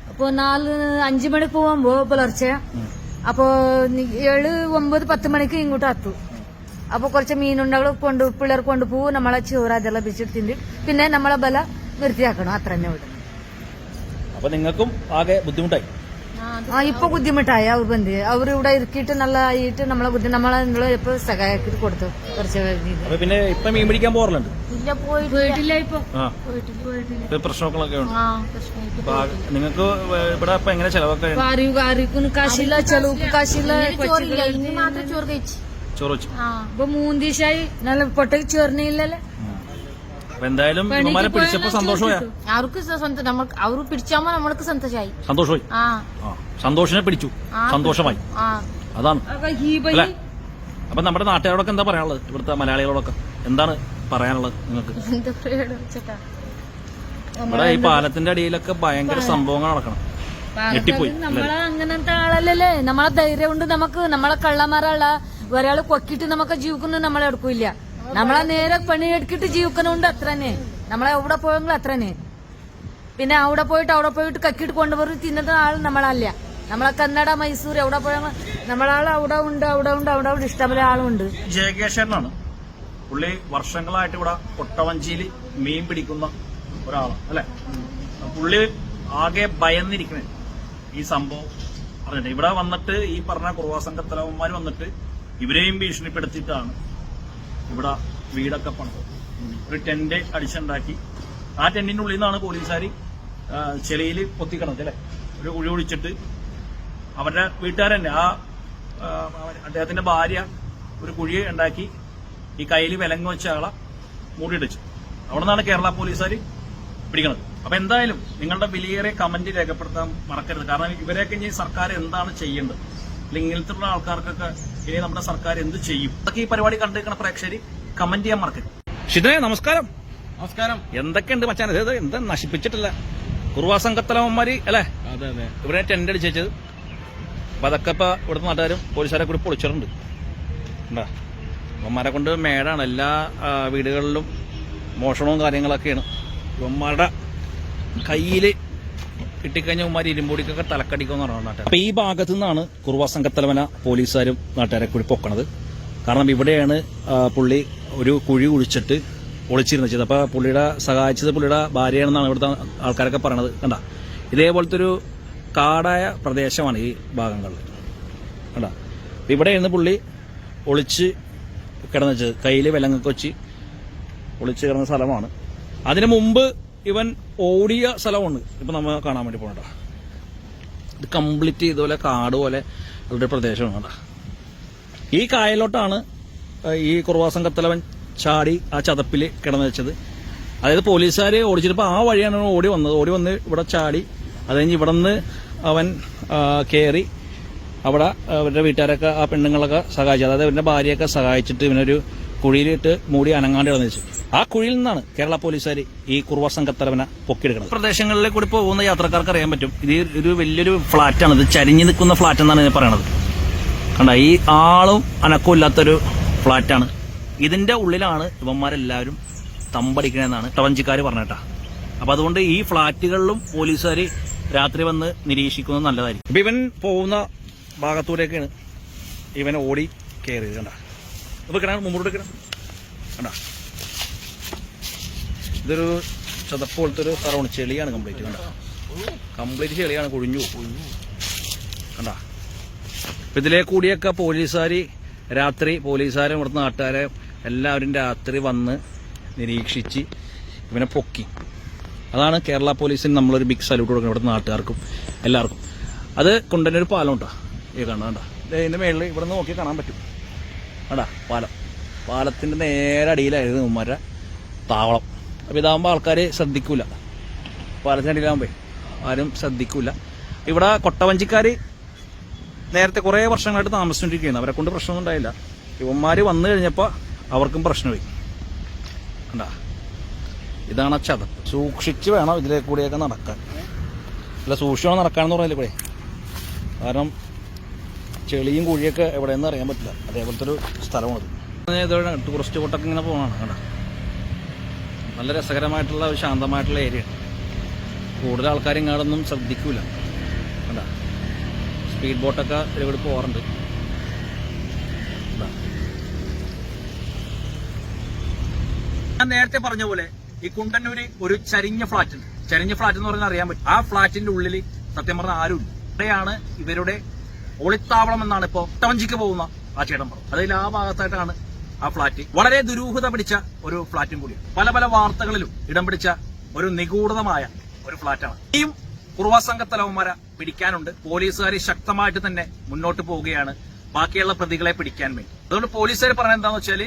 അപ്പൊ 4-5 മണിക്ക് പോകുമ്പോ പുലർച്ചെ അപ്പൊ 7-9 10 മണിക്ക് ഇങ്ങോട്ട് എത്തും. അപ്പൊ കുറച്ച് മീനുണ്ടാവും പിള്ളേർ കൊണ്ടുപോകും. നമ്മളെ ചോറ് അതെല്ലാം പിടിച്ചിട്ട് തിന്നിട്ട് പിന്നെ നമ്മളെ ബല നിർത്തിയാക്കണം. അത്ര തന്നെ ഇവിടെ. അപ്പൊ നിങ്ങൾക്കും ആകെ ബുദ്ധിമുട്ടായി? ഇപ്പൊ ബുദ്ധിമുട്ടായി. അവർ ബന്ധു അവർ ഇവിടെ ഇറക്കിയിട്ട് നല്ല ആയിട്ട് നമ്മളെ ഇപ്പൊ സഹായിക്കിട്ട് കൊടുത്തു കുറച്ച്. പിന്നെ ഇപ്പൊ മീൻ പിടിക്കാൻ പോകാറുണ്ട്? ഇല്ല, പോയിട്ടില്ല. ഇപ്പൊ പ്രശ്നങ്ങളൊക്കെ ഉണ്ട്. നിങ്ങൾക്ക് ഇവിടെ ഇപ്പൊ എങ്ങനെ ചെലവൊക്കെ? കാശില്ല, ചെലവ് കാശില്ല. മാത്രം ചോറ് കഴിച്ചു. ചോറ് വെച്ചു. ഇപ്പൊ 3 ദിവസമായി നല്ല പൊട്ടക്ക് ചോറിനില്ലല്ലേ. അപ്പൊ എന്തായാലും ഇവന്മാരെ പിടിച്ചപ്പോ സന്തോഷമായ അവര് പിടിച്ചാകുമ്പോ നമ്മൾക്ക് സന്തോഷമായി. സന്തോഷമായി. സന്തോഷിനെ പിടിച്ചു, സന്തോഷമായി. അതാണ് അല്ലെ? അപ്പൊ നമ്മുടെ നാട്ടുകാരോടൊക്കെ എന്താ പറയാനുള്ളത്? ഇവിടുത്തെ മലയാളികളോടൊക്കെ എന്താണ് പറയാനുള്ളത് നിങ്ങൾക്ക്? ഇവിടെ ഈ പാലത്തിന്റെ അടിയിലൊക്കെ ഭയങ്കര സംഭവങ്ങൾ നടക്കണം. ഞെട്ടിപ്പോയി. നമ്മളെ അങ്ങനത്തെ ആളല്ലേ, നമ്മളെ ധൈര്യം കൊണ്ട് നമുക്ക് നമ്മളെ കള്ളന്മാരുള്ള ഒരാള് കൊക്കിട്ട് നമുക്ക് ജീവിക്കുന്നത് നമ്മളെ എടുക്കൂല. നമ്മളെ നേരെ പണിയെടുക്കിട്ട് ജീവിക്കുന്നുണ്ട്, അത്ര തന്നെ. നമ്മളെ എവിടെ പോയെങ്കിലും അത്ര തന്നെ. പിന്നെ അവിടെ പോയിട്ട് കക്കിട്ട് കൊണ്ടുപോയി തിന്നുന്ന ആൾ നമ്മളല്ല. നമ്മളെ കന്നഡ, മൈസൂർ എവിടെ പോയെങ്കിലും നമ്മളാൾ അവിടെ ഉണ്ട് ഇഷ്ടംപോലെ ആളുണ്ട്. ജയകേശനാണ് പുള്ളി. വർഷങ്ങളായിട്ട് ഇവിടെ കൊട്ടവഞ്ചിയിൽ മീൻ പിടിക്കുന്ന ഒരാളാണ് അല്ലെ? പുള്ളി ആകെ ഭയന്നിരിക്കണേ ഈ സംഭവം അറിഞ്ഞിട്ട്. ഇവിടെ വന്നിട്ട് ഈ പറഞ്ഞ കുറുവാ സംഘത്തലവന്മാർ വന്നിട്ട് ഇവരെയും ഭീഷണിപ്പെടുത്തിയിട്ടാണ് ഇവിടെ വീടൊക്കെ പണിത് ഒരു ടെന്റ് അടിച്ചുണ്ടാക്കി. ആ ടെന്റിന്റെ ഉള്ളിൽ നിന്നാണ് പോലീസുകാർ ചെളിയിൽ പൊത്തിക്കണത് അല്ലെ? ഒരു കുഴി ഒഴിച്ചിട്ട് അവരുടെ വീട്ടുകാരന്നെ അദ്ദേഹത്തിന്റെ ഭാര്യ ഒരു കുഴി ഉണ്ടാക്കി ഈ കയ്യിൽ വിലങ്ങ് വെച്ച ആളെ മൂടിയിടിച്ചു. അവിടെ നിന്നാണ് കേരള പോലീസുകാർ പിടിക്കണത്. അപ്പൊ എന്തായാലും നിങ്ങളുടെ വിലയേറെ കമന്റ് രേഖപ്പെടുത്താൻ മറക്കരുത്. കാരണം ഇവരെയൊക്കെ ഇനി സർക്കാർ എന്താണ് ചെയ്യേണ്ടത്, അല്ലെങ്കിൽ ഇങ്ങനത്തെ ആൾക്കാർക്കൊക്കെ ഇനി നമ്മുടെ സർക്കാർ എന്ത് ചെയ്യും, അതൊക്കെ ഈ പരിപാടി കണ്ടിരിക്കുന്ന പ്രേക്ഷകർ കമന്റ് ചെയ്യാൻ മറക്കരുത്. ഷിതേ നമസ്കാരം. നമസ്കാരം. എന്തൊക്കെയുണ്ട് മച്ചാൻ? എന്താ നശിപ്പിച്ചിട്ടില്ല കുറുവാ സംഘത്തലവന്മാര് അല്ലെ? അതെ അതെ. ഇവിടെ ടെന്റ് അടിച്ചത്. അപ്പൊ അതൊക്കെ ഇപ്പൊ ഇവിടുത്തെ നാട്ടുകാരും പോലീസുകാരെ കൂടി പൊളിച്ചിട്ടുണ്ട്. ഉണ്ടാ ഇവന്മാരെ കൊണ്ട് മേടാണ്. എല്ലാ വീടുകളിലും മോഷണവും കാര്യങ്ങളൊക്കെയാണ്. ഇവന്മാരുടെ കയ്യില് കിട്ടിക്കഴിഞ്ഞ ഉമ്മാര് ഇരുമ്പൊടിക്കൊക്കെ തലക്കടിക്കുമെന്ന് പറഞ്ഞ നാട്ടുകാർ. അപ്പൊ ഈ ഭാഗത്തു നിന്നാണ് കുറുവാ സംഘത്തലവന പോലീസുകാരും നാട്ടുകാരെ കൂടി പൊക്കണത്. കാരണം ഇവിടെയാണ് പുള്ളി ഒരു കുഴി കുഴിച്ചിട്ട് ഒളിച്ചിരുന്നത്. അപ്പൊ പുള്ളിയുടെ സഹായിച്ചത് പുള്ളിയുടെ ഭാര്യയാണെന്നാണ് ഇവിടുത്തെ ആൾക്കാരൊക്കെ പറയണത്. കണ്ട ഇതേപോലത്തെ ഒരു കാടായ പ്രദേശമാണ് ഈ ഭാഗങ്ങളിൽ. കണ്ട ഇവിടെയാണ് പുള്ളി ഒളിച്ച് കിടന്നത്. കയ്യിൽ വിലങ്ങൊക്കെ വെച്ച് ഒളിച്ച് കിടന്ന സ്ഥലമാണ്. അതിനു മുമ്പ് ഇവൻ ഓടിയ സ്ഥലമുണ്ട്. ഇപ്പൊ നമ്മൾ കാണാൻ വേണ്ടി പോകണ്ട. ഇത് കംപ്ലീറ്റ് ഇതുപോലെ കാട് പോലെ ഉള്ള പ്രദേശമാണ്. ഈ കായലോട്ടാണ് ഈ കുറുവാ സംഘത്തലവൻ ചാടി ആ ചതപ്പിൽ കിടന്നു വെച്ചത്. അതായത് പോലീസുകാർ ഓടിച്ചിട്ടപ്പോൾ ആ വഴിയാണ് ഓടി വന്ന് ഇവിടെ ചാടി. അത് കഴിഞ്ഞ് ഇവിടെ നിന്ന് അവൻ കയറി അവിടെ അവരുടെ വീട്ടുകാരൊക്കെ ആ പെണ്ണുങ്ങളൊക്കെ സഹായിച്ചു. അതായത് അവരുടെ ഭാര്യയൊക്കെ സഹായിച്ചിട്ട് ഇവനൊരു കുഴിയിലിട്ട് മൂടി അനങ്ങാണ്ട് കിടന്നു വെച്ചു. ആ കുഴിയിൽ നിന്നാണ് കേരള പോലീസുകാർ ഈ കുറുവാ സംഘത്തലവനെ പൊക്കിയെടുക്കുന്നത്. പ്രദേശങ്ങളിലേക്ക് കൂടി പോകുന്ന യാത്രക്കാർക്ക് അറിയാൻ പറ്റും. ഇത് ഒരു വലിയൊരു ഫ്ളാറ്റാണ്. ഇത് ചരിഞ്ഞു നിൽക്കുന്ന ഫ്ളാറ്റ് എന്നാണ് ഞാൻ പറയണത്. കണ്ട ഈ ആളും അനക്കവും ഇല്ലാത്തൊരു ഫ്ളാറ്റാണ്. ഇതിന്റെ ഉള്ളിലാണ് ഇവന്മാരെല്ലാവരും തമ്പടിക്കണെന്നാണ് ടവഞ്ചിക്കാർ പറഞ്ഞേട്ടാ. അപ്പൊ അതുകൊണ്ട് ഈ ഫ്ളാറ്റുകളിലും പോലീസുകാർ രാത്രി വന്ന് നിരീക്ഷിക്കുന്നത് നല്ലതായിരിക്കും. ഇപ്പൊ ഇവൻ പോകുന്ന ഭാഗത്തൂടെയൊക്കെയാണ് ഇവൻ ഓടി കയറിയത്. കണ്ട ഇപ്പൊ കിടന്ന് മുമ്പോട്ട് കിട കണ്ട ഇതൊരു ചതപ്പ് പോലത്തെ ഒരു സ്ഥലമാണ്. ചെളിയാണ് കംപ്ലീറ്റ്. കണ്ട കംപ്ലീറ്റ് ചെളിയാണ്. കുഴിഞ്ഞു കണ്ട. ഇതിലെ കൂടിയൊക്കെ പോലീസുകാർ രാത്രി പോലീസുകാരും ഇവിടുത്തെ നാട്ടുകാരെ എല്ലാവരും രാത്രി വന്ന് നിരീക്ഷിച്ച് ഇവനെ പൊക്കി. അതാണ് കേരള പോലീസിന് നമ്മളൊരു ബിഗ് സല്യൂട്ട് കൊടുക്കണം ഇവിടുത്തെ നാട്ടുകാർക്കും എല്ലാവർക്കും. അത് കൊണ്ടുതന്നെ ഒരു പാലം ഉണ്ടാ ഈ കണ്ട കണ്ട ഇതിന്റെ മേളിൽ ഇവിടെ നിന്ന് നോക്കി കാണാൻ പറ്റും. കണ്ടാ പാലത്തിന്റെ നേരെ അടിയിലായിരുന്നു ഉമ്മാരുടെ താവളം. അപ്പൊ ഇതാകുമ്പോൾ ആൾക്കാർ ശ്രദ്ധിക്കൂല. പാലത്തിന്റെ അടിയിലാകുമ്പോ ആരും ശ്രദ്ധിക്കൂല. ഇവിടെ കൊട്ടവഞ്ചിക്കാർ നേരത്തെ കുറേ വർഷങ്ങളായിട്ട് താമസിച്ചുകൊണ്ടിരിക്കുകയാണ്. അവരെ കൊണ്ട് പ്രശ്നമൊന്നും ഉണ്ടായില്ല. ഇവന്മാർ വന്നു കഴിഞ്ഞപ്പോൾ അവർക്കും പ്രശ്നമായി. കണ്ടാ ഇതാണ് ചതപ്പ്. സൂക്ഷിച്ച് വേണം ഇതിലെ കൂടിയൊക്കെ നടക്കാൻ. അല്ല സൂക്ഷിച്ച് നടക്കാനെന്ന് പറഞ്ഞില്ലേ കൂടെ. കാരണം ചെളിയും കുഴിയൊക്കെ എവിടെയെന്ന് അറിയാൻ പറ്റില്ല. അതേപോലത്തെ ഒരു സ്ഥലമാണത്. ഇതോടെ ടൂറിസ്റ്റ് ബോട്ടൊക്കെ ഇങ്ങനെ പോകണം. കണ്ട നല്ല രസകരമായിട്ടുള്ള ഒരു ശാന്തമായിട്ടുള്ള ഏരിയ. കൂടുതൽ ആൾക്കാർ ഇങ്ങോട്ടൊന്നും ശ്രദ്ധിക്കൂല. കണ്ട സ്പീഡ് ബോട്ടൊക്കെ ഇവിടെ പോകാറുണ്ട്. ഞാൻ നേരത്തെ പറഞ്ഞ പോലെ ഈ കുണ്ടന്നൂര് ഒരു ചരിഞ്ഞ ഫ്ളാറ്റ് ഉണ്ട്. ചരിഞ്ഞ ഫ്ളാറ്റ് എന്ന് പറഞ്ഞാൽ അറിയാൻ പറ്റും. ആ ഫ്ളാറ്റിന്റെ ഉള്ളിൽ സത്യം പറഞ്ഞാൽ ആരുമില്ല. ഇവിടെയാണ് ഇവരുടെ ഒളിത്താവളം എന്നാണ് ഇപ്പോ കൊട്ടവഞ്ചിക്ക് പോകുന്ന ആ ചേട്ടൻ പറഞ്ഞു. അതിൽ ആ ഭാഗത്തായിട്ടാണ് ആ ഫ്ളാറ്റ്. വളരെ ദുരൂഹത പിടിച്ച ഒരു ഫ്ളാറ്റും കൂടിയാണ്. പല പല വാർത്തകളിലും ഇടം പിടിച്ച ഒരു നിഗൂഢമായ ഒരു ഫ്ളാറ്റാണ്. ഇനിയും കുറുവാ സംഘത്തലവന്മാരെ പിടിക്കാനുണ്ട്. പോലീസുകാർ ശക്തമായിട്ട് തന്നെ മുന്നോട്ട് പോവുകയാണ് ബാക്കിയുള്ള പ്രതികളെ പിടിക്കാൻ വേണ്ടി. അതുകൊണ്ട് പോലീസുകാർ പറഞ്ഞത് എന്താണെന്ന് വെച്ചാൽ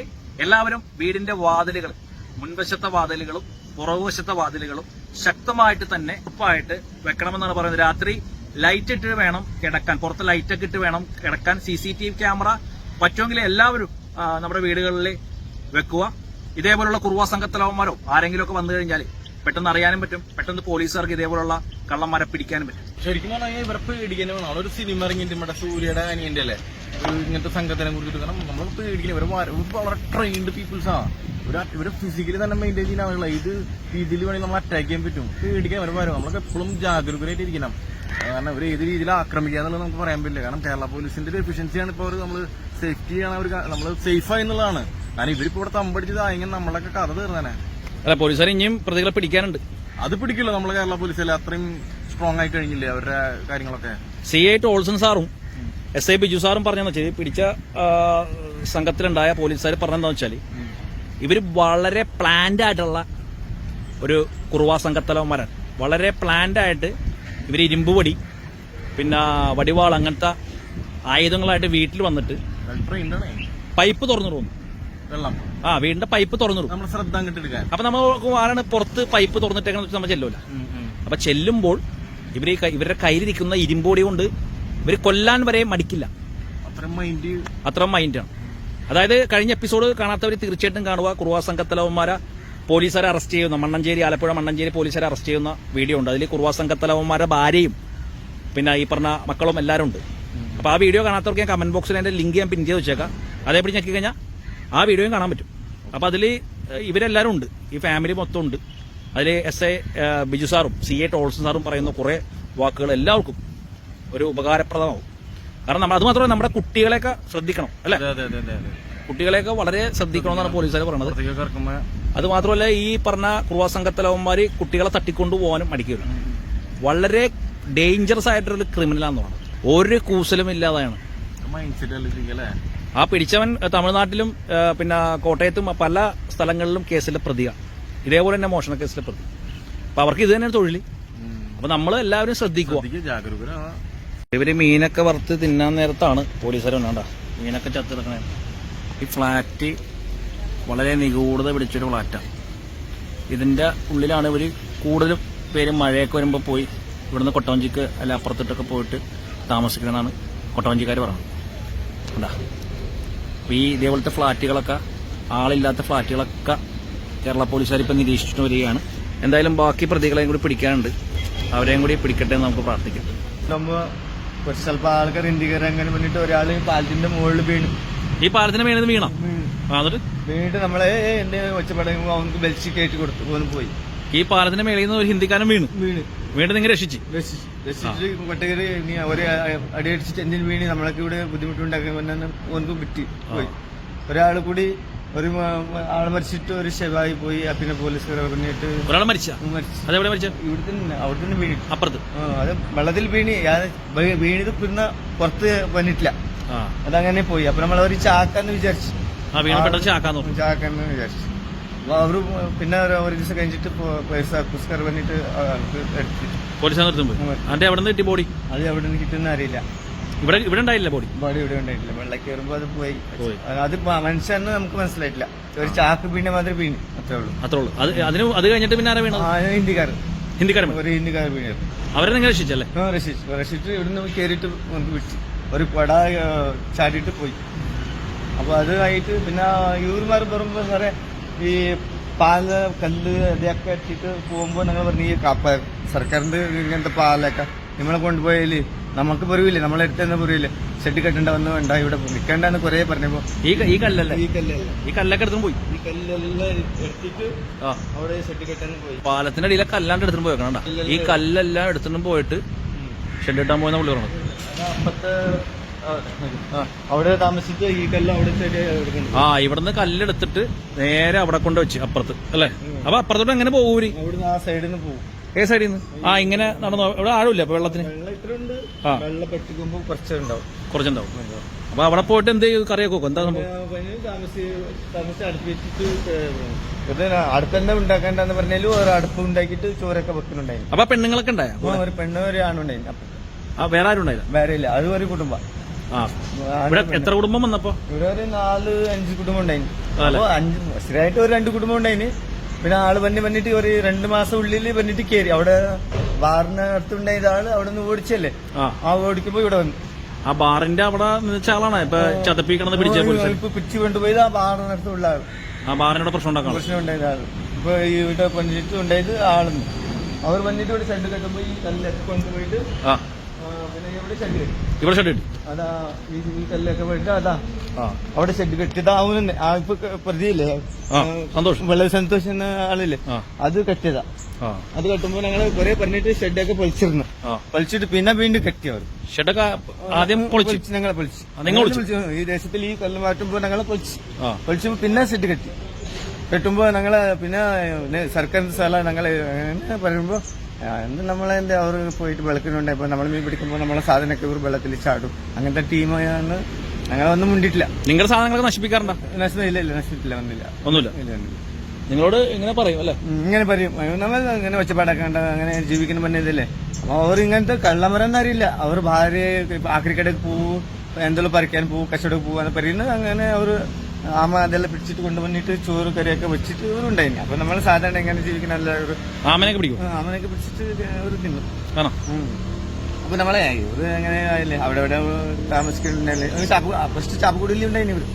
എല്ലാവരും വീടിന്റെ വാതിലുകൾ മുൻവശത്തെ വാതിലുകളും പുറകുവശത്തെ വാതിലുകളും ശക്തമായിട്ട് തന്നെ ഉറപ്പായിട്ട് വെക്കണമെന്നാണ് പറയുന്നത്. രാത്രി ലൈറ്റ് ഇട്ട് വേണം കിടക്കാൻ, പുറത്ത് ലൈറ്റൊക്കെ ഇട്ട് വേണം കിടക്കാൻ. CCTV ക്യാമറ പറ്റുമെങ്കിൽ എല്ലാവരും നമ്മുടെ വീടുകളിൽ വെക്കുക. ഇതേപോലുള്ള കുറുവ സംഘത്തലവന്മാരോ ആരെങ്കിലും ഒക്കെ വന്നു കഴിഞ്ഞാൽ പെട്ടെന്ന് അറിയാനും പറ്റും, പെട്ടെന്ന് പോലീസുകാർക്ക് ഇതേപോലുള്ള കള്ളന്മാരെ പിടിക്കാനും പറ്റും. ശരിക്കും പറഞ്ഞാൽ ഇവരെ പേടിക്കാൻ വേണം. ഒരു സിനിമ ഇറങ്ങിയിട്ട് നമ്മുടെ സൂര്യയുടെ അനിയന്റെ അല്ലേ ഇങ്ങനത്തെ സംഘത്തിനെ കുറിച്ചിട്ട്. കാരണം നമ്മൾ പേടിക്കണം, ഇവർ വളരെ ട്രെയിൻഡ് പീപ്പിൾസ് ആണ്. ഇവരെ ഫിസിക്കലി തന്നെ മെയിൻറ്റെയിൻ ചെയ്യുന്ന ആളുകളെ ഇത് രീതിയിൽ വേണമെങ്കിൽ നമ്മൾ അറ്റാക്ക് ചെയ്യാൻ പറ്റും. പേടിക്കാൻ ഇവരെ വരും. നമ്മളൊക്കെ എപ്പോഴും ജാഗരൂകരായിട്ട് ഇരിക്കണം. കാരണം ഇവർ ഏത് രീതിയിൽ ആക്രമിക്കാന്നുള്ളത് നമുക്ക് പറയാൻ പറ്റില്ല. കാരണം കേരള പോലീസിന്റെ ഒരു എഫിഷ്യൻസിയാണ് ഇപ്പോൾ നമ്മൾ സേഫ്റ്റി ചെയ്യണം, അവർ നമ്മൾ സേഫായി എന്നുള്ളതാണ്. കാരണം ഇവരിപ്പോ ഇവിടെ തമ്പടിച്ചത് ഇങ്ങനെ നമ്മളൊക്കെ കഥ തീർന്നെ. അല്ല, പോലീസുകാർ ഇനിയും പ്രതികളെ പിടിക്കാനുണ്ട്. അത് പിടിക്കില്ല നമ്മളെ കേരള പോലീസല്ലേ, അത്രയും സ്ട്രോങ് ആയി കഴിഞ്ഞില്ലേ അവരുടെ കാര്യങ്ങളൊക്കെ. CI ടോൾസൺ സാറും SI ബിജു സാറും പറഞ്ഞെന്ന് വെച്ചാൽ പിടിച്ച സംഘത്തിലുണ്ടായ പോലീസുകാർ പറഞ്ഞെന്താന്ന് വെച്ചാൽ ഇവർ വളരെ പ്ലാൻഡ് ആയിട്ടുള്ള ഒരു കുറുവ സംഘത്തലവന്മാരാണ്. വളരെ പ്ലാൻഡ് ആയിട്ട് ഇവർ ഇരുമ്പുപടി പിന്നെ വടിവാൾ അങ്ങനത്തെ ആയുധങ്ങളായിട്ട് വീട്ടിൽ വന്നിട്ട് പൈപ്പ് തുറന്നിടുന്നു. വെള്ളം വീടിന്റെ പൈപ്പ് തുറന്നിടും. നമ്മൾ ശ്രദ്ധ കിട്ടിയെടുക്കാൻ. അപ്പൊ നമ്മൾ ആരാണ് പുറത്ത് പൈപ്പ് തുറന്നിട്ടേക്കെന്ന് വെച്ചാൽ നമ്മൾ ചെല്ലൂല. അപ്പൊ ചെല്ലുമ്പോൾ ഇവരുടെ കയ്യിലിരിക്കുന്ന ഇരുമ്പോടി കൊണ്ട് ഇവർ കൊല്ലാൻ വരെ മടിക്കില്ല. അത്ര മൈൻഡാണ്. അതായത് കഴിഞ്ഞ എപ്പിസോഡ് കാണാത്തവർ തീർച്ചയായിട്ടും കാണുക. കുറുവ സംഘത്തലവന്മാരെ പോലീസുകാരെ അറസ്റ്റ് ചെയ്യുന്ന മണ്ണഞ്ചേരി, ആലപ്പുഴ മണ്ണഞ്ചേരി പോലീസുകാരെ അറസ്റ്റ് ചെയ്യുന്ന വീഡിയോ ഉണ്ട്. അതിൽ കുറുവ സംഘത്തലവന്മാരുടെ ഭാര്യയും പിന്നെ ഈ പറഞ്ഞ മക്കളും എല്ലാവരും ഉണ്ട്. അപ്പൊ ആ വീഡിയോ കാണാത്തവർക്ക് ഞാൻ കമന്റ് ബോക്സിൽ അതിന്റെ ലിങ്ക് ഞാൻ പിൻ ചെയ്ത് വെച്ചേക്കാം. അതേപടി ഞെക്കി കഴിഞ്ഞാൽ ആ വീഡിയോയും കാണാൻ പറ്റും. അപ്പൊ അതിൽ ഇവരെല്ലാവരും ഉണ്ട്, ഈ ഫാമിലി മൊത്തം ഉണ്ട്. അതിൽ SI ബിജു സാറും CI ടോൾസൺ സാറും പറയുന്ന കുറെ വാക്കുകൾ എല്ലാവർക്കും ഒരു ഉപകാരപ്രദമാവും. കാരണം നമ്മൾ അത് മാത്രമല്ല, നമ്മുടെ കുട്ടികളെയൊക്കെ ശ്രദ്ധിക്കണം അല്ലെ, കുട്ടികളെയൊക്കെ വളരെ ശ്രദ്ധിക്കണമെന്നാണ് പോലീസുകാർ പറയുന്നത്. അത് മാത്രമല്ല, ഈ പറഞ്ഞ കുറുവ സംഘത്തലവന്മാര് കുട്ടികളെ തട്ടിക്കൊണ്ടുപോകാനും മടിക്കില്ല. വളരെ ഡേഞ്ചറസ് ആയിട്ടൊരു ക്രിമിനലാന്ന് പറയുന്നത്. ഒരു കൂസലും ഇല്ലാതെയാണ്. ആ പിടിച്ചവൻ തമിഴ്നാട്ടിലും പിന്നെ കോട്ടയത്തും പല സ്ഥലങ്ങളിലും കേസിലെ പ്രതിയാണ്. ഇതേപോലെ തന്നെ മോഷണ കേസിലെ പ്രതി. അപ്പൊ അവർക്ക് ഇത് തന്നെയാണ് തൊഴിൽ. അപ്പൊ നമ്മൾ എല്ലാവരും ശ്രദ്ധിക്കുക. ഇവര് മീനൊക്കെ വറുത്ത് തിന്നാൻ നേരത്താണ് പോലീസുകാർ വന്നാണ്ട മീനൊക്കെ ചത്തിറക്കണേ. ഈ ഫ്ലാറ്റ് വളരെ നിഗൂഢത പിടിച്ചൊരു ഫ്ലാറ്റാണ്. ഇതിന്റെ ഉള്ളിലാണ് ഇവര് കൂടുതലും പേര് മഴയൊക്കെ വരുമ്പോൾ പോയി ഇവിടുന്ന് കൊട്ടവഞ്ചിക്ക് അല്ല അപ്പുറത്തിട്ടൊക്കെ പോയിട്ട് താമസിക്കണമെന്നാണ് കൊട്ടവഞ്ചിക്കാർ പറയുന്നത്. ഉണ്ടാ ഈ ഇതേപോലത്തെ ഫ്ലാറ്റുകളൊക്കെ, ആളില്ലാത്ത ഫ്ലാറ്റുകളൊക്കെ കേരള പോലീസുകാർ ഇപ്പം നിരീക്ഷിച്ചു വരികയാണ്. എന്തായാലും ബാക്കി പ്രതികളെയും കൂടി പിടിക്കാനുണ്ട്. അവരെയും കൂടി പിടിക്കട്ടെ എന്ന് നമുക്ക് പ്രാർത്ഥിക്കാം. കുറച്ച് ചിലപ്പോൾ ആൾക്കാർ ഇന്ത്യക്കാർ അങ്ങനെ വേണ്ടിട്ട് ഒരാൾ പാലത്തിന്റെ മുകളിൽ വീണു. ഈ പാലത്തിന് മേളിൽ വീണോ? വീണിട്ട് നമ്മളെ എന്റെ ഒച്ചപ്പടയുമ്പോൾ അവർക്ക് ബെൽറ്റ് കയറ്റി കൊടുത്തു പോയി. ഈ പാലത്തിന്റെ മേളിൽ നിന്ന് ഒരു ഹിന്ദിക്കാരൻ വീണ്ടും നിങ്ങൾ രക്ഷിച്ചിട്ട് കൊട്ടകര് ഒരു അടിയടിച്ചിട്ട് എന്തിനു വീണി നമ്മളൊക്കെ ഇവിടെ ബുദ്ധിമുട്ടുണ്ടാക്കി ഓർക്ക് വിറ്റ് പോയി. ഒരാൾ കൂടി ഒരു ആള് മരിച്ചിട്ട് ഒരു ശവായി പോയി. പിന്നെ പോലീസുകാർ പറഞ്ഞിട്ട് ഒരാൾ മരിച്ചു. ഇവിടെ തന്നെ അവിടെ തന്നെ വീണി അപ്പുറത്ത് അത് വെള്ളത്തിൽ വീണിത് പിന്നെ പുറത്ത് വന്നിട്ടില്ല. അതങ്ങനെ പോയി. അപ്പൊ നമ്മളൊരു ചാക്കാന്ന് വിചാരിച്ചു. ചാക്കാന്ന് വിചാരിച്ചു. അപ്പൊ അവര് പിന്നെ ഒരു ദിവസം കഴിഞ്ഞിട്ട് പുസ്കാർ വന്നിട്ട് ബോഡി അത് എവിടെ നിന്ന് കിട്ടുന്ന അറിയില്ല. ഇവിടെ ഉണ്ടായില്ല ബോഡി ഇവിടെ ഉണ്ടായിട്ടില്ല. വെള്ളം കയറുമ്പോ അത് പോയി. അത് മനുഷ്യന്ന് നമുക്ക് മനസ്സിലായിട്ടില്ല. ഒരു ചാക്ക് വീണ മാതിരി വീണു, അത്രേ ഉള്ളൂ. അത് കഴിഞ്ഞിട്ട് പിന്നെ ആരാ വീണത്? ഹിന്ദിക്കാരൻ ഒരു ഹിന്ദിക്കാരൻ വീണത്. അവരെ നിങ്ങൾ രക്ഷിച്ചല്ലേ? രക്ഷിച്ചിട്ട് ഇവിടുന്ന് കയറിയിട്ട് നമുക്ക് വിട്ടു. ഒരു പട ചാടിയിട്ട് പോയി. അപ്പൊ അത് ആയിട്ട് പിന്നെ യൂർമാർ പറയുമ്പോ സാറേ ഈ പാല് കല്ല് ഇതൊക്കെ ഇട്ടിട്ട് പോകുമ്പോ ഞങ്ങൾ പറഞ്ഞു ഈ സർക്കാരിന്റെ ഇങ്ങനത്തെ പാലൊക്കെ നമ്മളെ കൊണ്ടുപോയാല് നമുക്ക് പറയൂലേ, നമ്മളെ അടുത്ത് തന്നെ പറയൂലേ ഷെഡ് കെട്ടേണ്ട വന്ന് വേണ്ട ഇവിടെ നിൽക്കേണ്ടെന്ന് കുറെ പറഞ്ഞപ്പോ ഈ കല്ലൊക്കെ എടുത്തും പോയി. ഈ കല്ലെല്ലാം എടുത്തിട്ട് അവിടെ ഷെഡ് കെട്ടാൻ പോയി. പാലത്തിന്റെ അടിയിലെ കല്ലാണ്ട് എടുത്തിട്ട് പോയേക്കണ്ട. ഈ കല്ലെല്ലാം എടുത്തിട്ടും പോയിട്ട് ഷെഡ് കെട്ടാൻ പോയെന്ന പുള്ളി പറഞ്ഞത്. അപ്പത്തെ അവിടെ താമസിച്ച് ഈ കല്ല് അവിടെ ഇവിടുന്ന് കല്ലെടുത്തിട്ട് നേരെ അവിടെ കൊണ്ട് വെച്ച് അപ്പുറത്ത് അല്ലേ? അപ്പൊ അപ്പുറത്തോട്ട് എങ്ങനെ പോകൂരി? അവിടുന്ന് ആ സൈഡിൽ നിന്ന് പോകും. ഏത് സൈഡിൽ നിന്ന്? ഇങ്ങനെ നടന്നു. ഇവിടെ ആഴുമില്ല അപ്പൊ വെള്ളത്തിന്? വെള്ളം ഇത്ര ഉണ്ട്. വെള്ളം പെട്ടിക്കുമ്പോ കുറച്ചുണ്ടാവും. അപ്പൊ അവിടെ പോയിട്ട് എന്ത് കറിയൊക്കെ വെക്കും? എന്താ താമസിച്ച് അടുപ്പിച്ചിട്ട് അടുപ്പെന്താ ഉണ്ടാക്കണ്ടെന്ന് പറഞ്ഞാലും ഒരു അടുപ്പ് ഉണ്ടാക്കിയിട്ട് ചോറൊക്കെ വെക്കുന്നുണ്ടായിരുന്നു. അപ്പൊ പെണ്ണുങ്ങളൊക്കെ ഉണ്ടായ? ഒരു പെണ്ണ് ഒരു ആണുണ്ടായിരുന്നു. വേറെ ആരും ഉണ്ടായില്ല? വേറെ ഇല്ല. അത് ഒരു കുടുംബം. ആ ഇവിടെ എത്ര കുടുംബം വന്നപ്പോ? ഇവിടെ ഒരു 4-5 കുടുംബം ഉണ്ടായിന്. അതല്ലേ? അപ്പൊ സ്ഥിരമായിട്ട് ഒരു 2 കുടുംബം ഉണ്ടായിന്. പിന്നെ ആള് വന്നിട്ട് ഒരു 2 മാസം ഉള്ളിൽ വന്നിട്ട് കയറി. അവിടെ ബാറിന് അടുത്തുണ്ടായത് ആള് അവിടെ നിന്ന് ഓടിച്ചല്ലേ, ആ ഓടിക്കുമ്പോ ഇവിടെ വന്നു. ആ ബാറിന്റെ അവിടെ നിന്ന ആളാണ് ഇപ്പൊ ചതപ്പിക്കണത് പിടിച്ച ഇപ്പൊ പിടിച്ചു കൊണ്ടുപോയത് ആ ബാറിനടുത്തുള്ള ആള്. ആ ബാറിനോട് പ്രശ്നം ഉണ്ടാക്കണം. പ്രശ്നം ഉണ്ടായത് ആള്. ഇപ്പൊ ഇവിടെ വന്നിട്ട് ഉണ്ടായത് ആളുണ്ട്. അവർ വന്നിട്ട് ഇവിടെ ഷെഡ് കെട്ടുമ്പോ ഈ കല്ലൊക്കെ കൊണ്ടുപോയിട്ട് പിന്നെ ഇവിടെ ഷെഡ് കെട്ടി. ഇവിടെ ഷെഡ് കിട്ടി. അതാ ഈ കല്ലൊക്കെ പോയിട്ട് അതാ അവിടെ ഷെഡ് കെട്ടിയത്. അവന് ഇപ്പൊ പ്രതിയില്ലേ, സന്തോഷം, വളരെ സന്തോഷം എന്ന ആളില്ലേ, അത് കെട്ടിയതാ. അത് കെട്ടുമ്പോ ഞങ്ങള് കുറെ പറഞ്ഞിട്ട് ഷെഡൊക്കെ പൊളിച്ചിരുന്നു. പൊളിച്ചിട്ട് പിന്നെ വീണ്ടും കെട്ടിയവർ ഷെഡൊക്കെ ആദ്യം പൊളിച്ചു. ഞങ്ങളെ പൊളിച്ചു. ഈ ദേശത്തിൽ ഈ കല്ല് മാറ്റുമ്പോ ഞങ്ങളെ പൊളിച്ചപ്പോ പിന്നെ ഷെഡ് കെട്ടി. കെട്ടുമ്പോ ഞങ്ങള് പിന്നെ സർക്കാരിന്റെ സ്ഥലം ഞങ്ങള് അങ്ങനെ പറയുമ്പോ എന്ത് നമ്മളെന്താ അവർ പോയിട്ട് വെള്ളത്തിനുണ്ട്. ഇപ്പൊ നമ്മൾ മീൻ പിടിക്കുമ്പോൾ നമ്മളെ സാധനമൊക്കെ ഇവർ വെള്ളത്തിൽ ചാടും. അങ്ങനത്തെ ടീമാണ്. ഞങ്ങളൊന്നും മുണ്ടിട്ടില്ല. നിങ്ങളുടെ സാധനങ്ങളൊക്കെ നശിപ്പിക്കാറുണ്ടോ? ഇല്ല, നശിപ്പിച്ചില്ല, ഒന്നുമില്ല. നിങ്ങളോട് ഇങ്ങനെ പറയും അല്ലേ? ഇങ്ങനെ പറയും, നമ്മൾ ഇങ്ങനെ ഒച്ചപ്പാടാക്കണ്ട, അങ്ങനെ ജീവിക്കുന്ന പറഞ്ഞതല്ലേ. അപ്പൊ അവർ ഇങ്ങനത്തെ കള്ളമരം അറിയില്ല. അവർ ഭാര്യ ആക്രിക്കടക്ക് പോവും, എന്തെങ്കിലും പറിക്കാൻ പോവും, കച്ചവടം പോവാന്ന് പറയുന്നത്. അങ്ങനെ അവർ ആമ അതെല്ലാം പിടിച്ചിട്ട് കൊണ്ടുവന്നിട്ട് ചോറ് കറിയൊക്കെ വെച്ചിട്ട് ഇവരുണ്ടായിന്. അപ്പൊ നമ്മൾ സാധാരണ എങ്ങനെ ജീവിക്കുന്ന ആമനൊക്കെ പിടിക്കും. ആമനൊക്കെ പിടിച്ചിട്ട് ഒരു തിന്നു. അപ്പൊ നമ്മളെ ഇവര് എങ്ങനെ ആയില്ലേ, അവിടെ ഇവിടെ താമസിക്കുന്നുണ്ടല്ലേ. ഫസ്റ്റ് ചാപ്പുകുടിയിൽ ഉണ്ടായിന് ഇവര്.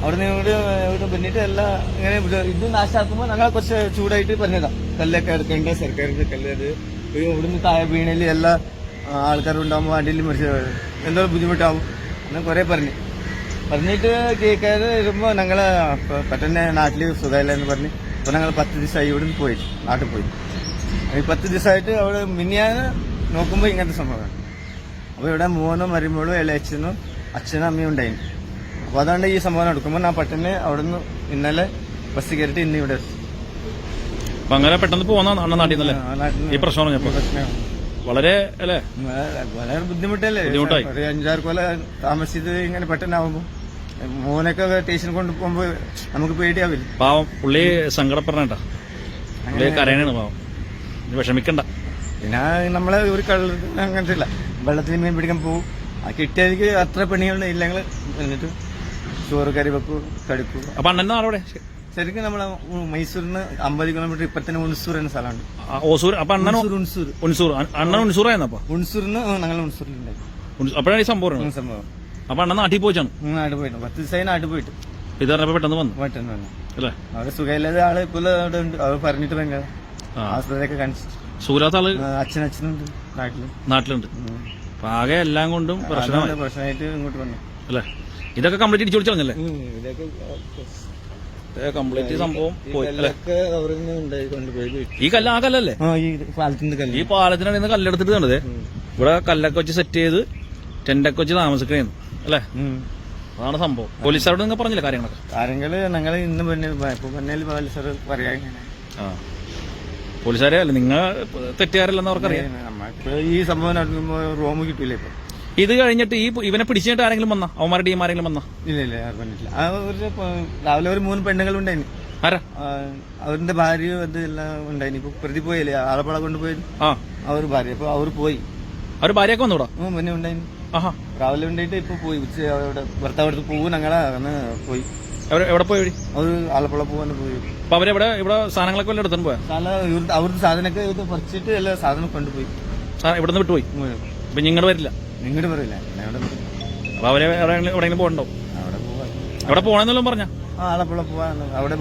അവിടെ നിന്ന് ഇവിടെ വന്നിട്ട് എല്ലാം ഇങ്ങനെ ഇത് നാശാക്കുമ്പോ ഞങ്ങളെ കുറച്ച് ചൂടായിട്ട് പറഞ്ഞതാ, കല്ലൊക്കെ എടുക്കേണ്ട സർക്കാരിന്റെ കല്ല്. അത് ഇവിടുന്ന് താഴെ വീണേല് എല്ലാ ആൾക്കാരുണ്ടാകുമ്പോ വണ്ടിയിൽ എന്തോ ബുദ്ധിമുട്ടാവും എന്ന് കുറെ പറഞ്ഞിട്ട് കേൾക്കാതെ വരുമ്പോ ഞങ്ങള് പെട്ടെന്ന് നാട്ടില് സുഖമില്ല എന്ന് പറഞ്ഞ് അപ്പൊ ഞങ്ങൾ 10 ദിവസമായി ഇവിടെ നിന്ന് പോയിട്ട് നാട്ടിൽ പോയി. ഈ 10 ദിവസമായിട്ട് അവിടെ മിനിയാന്ന് നോക്കുമ്പോ ഇങ്ങനത്തെ സംഭവമാണ്. അപ്പൊ ഇവിടെ മോനും മരുമോളും ഇളയച്ചനും അച്ഛനും അമ്മയും ഉണ്ടായിന്. അപ്പൊ അതുകൊണ്ട് ഈ സംഭവം നടക്കുമ്പോ ഞാൻ പെട്ടെന്ന് അവിടെ നിന്ന് ഇന്നലെ ബസ് കയറിയിട്ട് ഇന്ന് ഇവിടെ എത്തി. അപ്പൊ അങ്ങനെ പെട്ടെന്ന് പോകുന്ന നാട്ടിൽ നിന്നല്ലേ ഈ പ്രശ്നം പറഞ്ഞപ്പോ? വളരെ അല്ലേ, വളരെ ബുദ്ധിമുട്ടല്ലേ. ഒരു 5-6 കൊല്ലം താമസിച്ചത് ഇങ്ങനെ പെട്ടെന്നാവുമ്പോ മോനൊക്കെ സ്റ്റേഷനിൽ കൊണ്ടുപോകുമ്പോ നമുക്ക് പേടിയാവില്ല. പാവം പുള്ളി സങ്കടപ്പെടണേട്ടാ, പുള്ളി കരയണാണ് പാവം. വിഷമിക്കണ്ട. പിന്നെ നമ്മളെ ഒരു അങ്ങനത്തെ ഇല്ല, വെള്ളത്തിൽ മീൻ പിടിക്കാൻ പോകും. ആ കിട്ടിയതിക്ക് അത്ര പണികളുണ്ട്. ഇല്ലെങ്കിൽ എന്നിട്ട് ചോറ് കറി വെക്കൂ, കടുക്കൂ. അപ്പൊ അണ്ണന്റെ നാളെ ശരിക്കും നമ്മളെ മൈസൂരിന് 50 കിലോമീറ്റർ ഇപ്പൊ തന്നെ ഉൺസൂർ എന്ന സ്ഥലമുണ്ട്. അപ്പൊ അണ്ണൻ ഉൺസൂറായിരുന്നപ്പോ ഉൺസൂറിന് ഞങ്ങൾ ഉൺസൂരിലുണ്ടായി. അപ്പോഴാണ് ഈ സംഭവം. അപ്പൊ അണ്ണൻ നാട്ടിൽ പോയിട്ടാണ്. നാട്ടിൽ പോയിട്ട് 10 ദിവസമായി നാട്ടിൽ പോയിട്ട് ഇത് പറഞ്ഞപ്പോ പെട്ടെന്ന് വന്നു അല്ലേ? അവിടെ സുഖമില്ലാതെ ആള് ഇപ്പോൾ അവിടെ ഉണ്ട്. അവർ പറഞ്ഞിട്ട് ഭയങ്കര ആസ്പത്രിയൊക്കെ കാണിച്ചു. സൂര്യാത്ത ആള് അച്ഛനുണ്ട് നാട്ടിലുണ്ട്. അപ്പൊ ആകെ എല്ലാം കൊണ്ടും പ്രശ്നമായിട്ട് ഇങ്ങോട്ട് വന്നു അല്ലേ? ഇതൊക്കെ കംപ്ലീറ്റ് ഇടിച്ചു പിടിച്ചല്ലേ? ഇതൊക്കെ കംപ്ലീറ്റ് സംഭവം പോയി അല്ലേ? കൊണ്ടുപോയി. ഈ കല്ല് ആ കല്ലല്ലേ? ഈ പാലത്തിനാണ് ഇന്ന് കല്ലെടുത്തിട്ട് കണ്ടത്. ഇവിടെ കല്ലൊക്കെ വെച്ച് സെറ്റ് ചെയ്ത് ടെന്റൊക്കെ വെച്ച് താമസിക്കണേന്ന് അല്ലേ? അതാണ് സംഭവം. പോലീസുകാരോട് നിങ്ങൾ പറഞ്ഞില്ല കാര്യങ്ങള് ഞങ്ങൾ ഇന്ന് പോലീസുകാർ പറയാ. പോലീസുകാരെ അല്ല, നിങ്ങൾ തെറ്റുകാരല്ലെന്ന് അവർക്കറിയാം. ഈ സംഭവം നടക്കുമ്പോ റൂം കിട്ടൂല. ഇപ്പൊ ഇത് കഴിഞ്ഞിട്ട് ഇവനെ പിടിച്ചിട്ട് ആരെങ്കിലും വന്നാ? അവന്മാരുടെ ടീം ആരെങ്കിലും വന്നാ? ഇല്ല, പറഞ്ഞിട്ടില്ല. രാവിലെ ഒരു 3 പെണ്ണുങ്ങളുണ്ടായിന്. ആരാ? അവരുടെ ഭാര്യ അത് എല്ലാം ഉണ്ടായിന്. ഇപ്പൊ പ്രതി പോയല്ലേ, ആലപ്പുഴ കൊണ്ടുപോയത്. അവർ ഭാര്യ. അപ്പൊ അവർ പോയി. അവര് ഭാര്യയൊക്കെ വന്നൂടാ? മുന്നേ ഉണ്ടായിന്. രാവിലെ ഉണ്ടായിട്ട് ഇപ്പൊ പോയി. ഭർത്താവ് അടുത്ത് പോകും. ഞങ്ങളെ പോയി. എവിടെ പോയി? അവര് ആലപ്പുഴ പോകാൻ പോയി. അപ്പൊ അവരെവിടെ ഇവിടെ സാധനങ്ങളൊക്കെ വല്ല എടുത്തു പോയാ? അവരുടെ സാധനമൊക്കെ പറിച്ചിട്ട് എല്ലാ സാധനം കൊണ്ടുപോയി. ഇവിടുന്ന് വിട്ടുപോയി. അപ്പൊ നിങ്ങടെ വരില്ല? നിങ്ങോട്ട് പറയില്ല. അപ്പൊ അവരെ എവിടെയെങ്കിലും പോകണ്ടോ? എവിടെ പോണെന്നെല്ലാം പറഞ്ഞ? ആലപ്പുഴ പോവാൻ. അവിടെ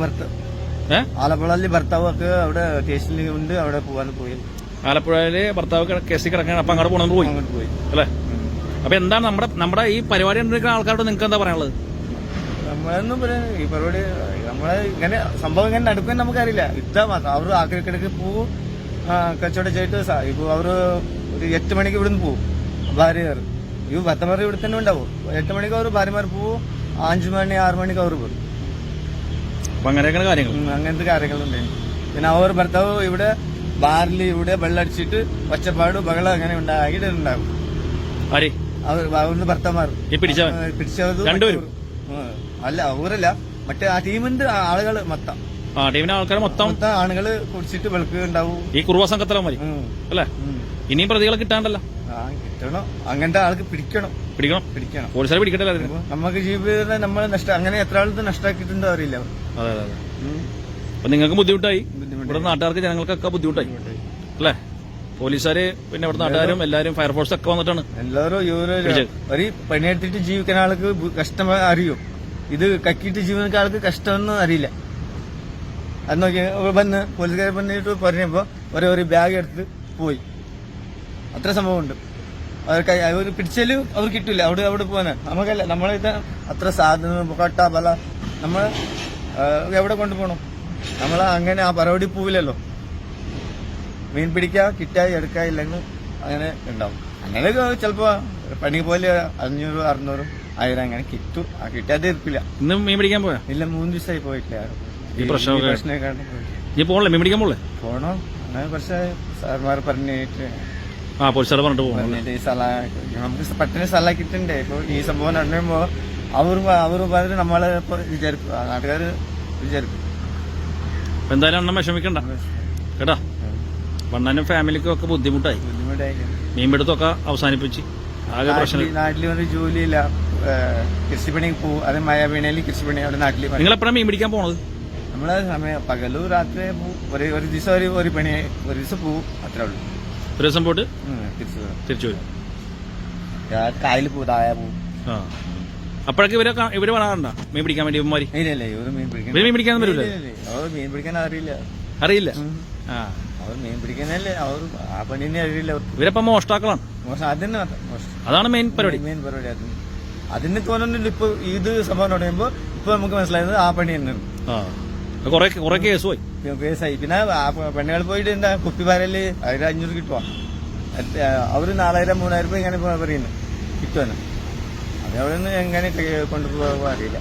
ആലപ്പുഴയില് ഭർത്താവ് ഒക്കെ അവിടെ സ്റ്റേഷനിൽ ഉണ്ട്. അവിടെ പോവാൻ പോയി. ആലപ്പുഴയില് ഭർത്താവ് കേസിൽ കിടക്കാൻ. അപ്പൊ അങ്ങോട്ട് പോകണമെന്ന് പോയി അല്ലേ? അപ്പൊ എന്താണ് നമ്മുടെ ഈ പരിപാടി കണ്ടിരിക്കുന്ന ആൾക്കാരോട് നിങ്ങൾക്ക് എന്താ പറയാനുള്ളത്? നമ്മളൊന്നും പറയാൻ ഈ പരിപാടി നമ്മളെ ഇങ്ങനെ സംഭവം ഇങ്ങനെ നടക്കുമെന്ന് നമുക്കറിയില്ല. ഇതാ മാത്രം അവർ ആക്രിക്കിടക്ക് പോവും, കച്ചവടം ചെയ്തിട്ട് ഇപ്പൊ അവര് ഒരു 8 മണിക്ക് ഇവിടുന്ന് പോവും ഭാര്യമാർ. ഈ ഭർത്തമാർ ഇവിടെ തന്നെ ഉണ്ടാവും. 8 മണിക്ക് അവർ ഭാര്യമാർ പോവും, 5 മണി 6 മണിക്ക് അവർ പോകും. അങ്ങനത്തെ കാര്യങ്ങളുണ്ട്. പിന്നെ അവർ ഭർത്താവ് ഇവിടെ ബാറിൽ ഇവിടെ വെള്ളടിച്ചിട്ട് ഒച്ചപ്പാട് ബഹളം അങ്ങനെ ഉണ്ടാകും. അവരുടെ ഭർത്താമാർ പിടിച്ചത് അല്ല, അവരല്ല, മറ്റേ ആ ടീമിന്റെ ആളുകൾ മൊത്തം ടീമിന്റെ ആൾക്കാർ മൊത്തം ആണുങ്ങള് കുടിച്ചിട്ട് വെളുക്ക് ഉണ്ടാവും. ഈ കുറുവ സംഘത്തിലെ മതി അല്ലേ? ഇനിയും പ്രതികളെ കിട്ടാണ്ടല്ലോ. കിട്ടണം, അങ്ങനത്തെ ആൾക്ക് പിടിക്കണം. പോലീസുകാരെ പിടിക്കട്ടെ. അപ്പൊ നമുക്ക് ജീവിതം നമ്മൾ അങ്ങനെ എത്ര ആൾക്ക് നഷ്ടമാക്കിയിട്ടുണ്ടോ അറിയില്ല. അതെ. അപ്പൊ നിങ്ങൾക്ക് ബുദ്ധിമുട്ടായി, ഇവിടെ നാട്ടുകാർക്ക് ജനങ്ങൾക്കൊക്കെ ബുദ്ധിമുട്ടായി അല്ലേ? പോലീസുകാര് പിന്നെ ഇവിടെ നാട്ടുകാരും എല്ലാരും ഫയർഫോഴ്സ് ഒക്കെ വന്നിട്ടാണ് എല്ലാവരും ഒരു പണിയെടുത്തിട്ട് ജീവിക്കുന്ന ആൾക്ക് കഷ്ടം അറിയും. ഇത് കക്കിയിട്ട് ജീവിക്കുന്ന ആൾക്ക് കഷ്ടമൊന്നും അറിയില്ല. അത് നോക്കി വന്ന് പോലീസുകാർ വന്നിട്ട് പറഞ്ഞപ്പോ ഒരു ബാഗ് എടുത്ത് പോയി. അത്ര സംഭവമുണ്ട്. അവർ പിടിച്ചാലും അവർ കിട്ടില്ല. അവിടെ പോകാൻ നമുക്കല്ല, നമ്മളിത് അത്ര സാധനം കട്ട ബല നമ്മൾ എവിടെ കൊണ്ടുപോകണം? നമ്മൾ അങ്ങനെ ആ പറവടി പോവില്ലല്ലോ. മീൻ പിടിക്കുക, കിട്ടുക, എടുക്കുക, ഇല്ലെങ്കിൽ അങ്ങനെ ഉണ്ടാവും. അങ്ങനെ ചിലപ്പോ പണി പോലെ 500, 600, 1000 അങ്ങനെ കിട്ടും. ആ കിട്ടാതെ ഇരിക്കില്ല. ഇന്ന് മീൻ പിടിക്കാൻ പോയാ? ഇല്ല, 3 ദിവസമായി പോയിട്ടില്ല. ഈ പ്രശ്നമൊക്കെ നീ പോകണല്ലേ? മീൻ പിടിക്കാൻ പോകണല്ലേ? പോണം. അങ്ങനെ കുറച്ച് സാർമാർ പറഞ്ഞിട്ട് പോലീസുകാർ പറഞ്ഞിട്ട് പോകും. പറഞ്ഞിട്ട് ഈ നമുക്ക് പെട്ടെന്ന് സ്ഥലമാക്കിയിട്ടുണ്ട്. ഇപ്പൊ ഈ സംഭവം നടന്നുമ്പോ അവർ പറഞ്ഞ് നമ്മളെ വിചാരിക്കും, നാട്ടുകാർ വിചാരിക്കും. എന്തായാലും അണ്ണൻ വിഷമിക്കണ്ട കേട്ടാ. വണ്ണനും ഫാമിലിക്കും ഒക്കെ ബുദ്ധിമുട്ടായി. മീൻപിടുത്തമൊക്കെ അവസാനിപ്പിച്ച് ആകെ പ്രശ്നം. നാട്ടിൽ ഒരു ജോലിയില്ല, കൃഷിപ്പണിക്ക് പോകും. അത് മഴ വീണേൽ കൃഷിപ്പണി അവിടെ നാട്ടിൽ. നിങ്ങൾ എപ്പോഴാണ് മീൻ പിടിക്കാൻ പോണത്? നമ്മളെ സമയം പകലും രാത്രി പോവും. ഒരു ദിവസം ഒരു പണി, ഒരു ദിവസം പോവും, അത്രേ ഉള്ളൂ. ഒരു ദിവസം പോയിട്ട് തിരിച്ചു വരും. കായൽ പോവും, താഴെ പോവും. അപ്പോഴൊക്കെ ഇവര് പറയാറുണ്ട മീൻ പിടിക്കാൻ വേണ്ടി? ഇവന്മാര് ഇല്ലല്ലേ, ഇവര് മീൻ പിടിക്കാൻ വരില്ല. അവർ മീൻ പിടിക്കാൻ അറിയില്ല. അവർ മീൻ പിടിക്കാനല്ലേ, അവർ ആ പണി തന്നെ അറിയില്ല. ഇവരപ്പം മോഷ്ടാക്കളാണ്. അതാണ് മെയിൻ പരിപാടി. അതിന് തോന്നുന്നുണ്ട്. ഇപ്പൊ ഇത് സംഭവം പറയുമ്പോ ഇപ്പൊ നമുക്ക് മനസ്സിലായത് ആ പണി തന്നെയാണ്. കൊറേ കേസായി. പിന്നെ പെണ്ണുകൾ പോയിട്ട് എന്താ കുപ്പിപ്പാരല് 500 കിട്ടുവാ. അവര് 4000, 3000 ഇങ്ങനെ പറയുന്നു കിട്ടുവാണ്. അത് അവിടെ നിന്ന് എങ്ങനെ കൊണ്ടുപോകാൻ അറിയില്ല.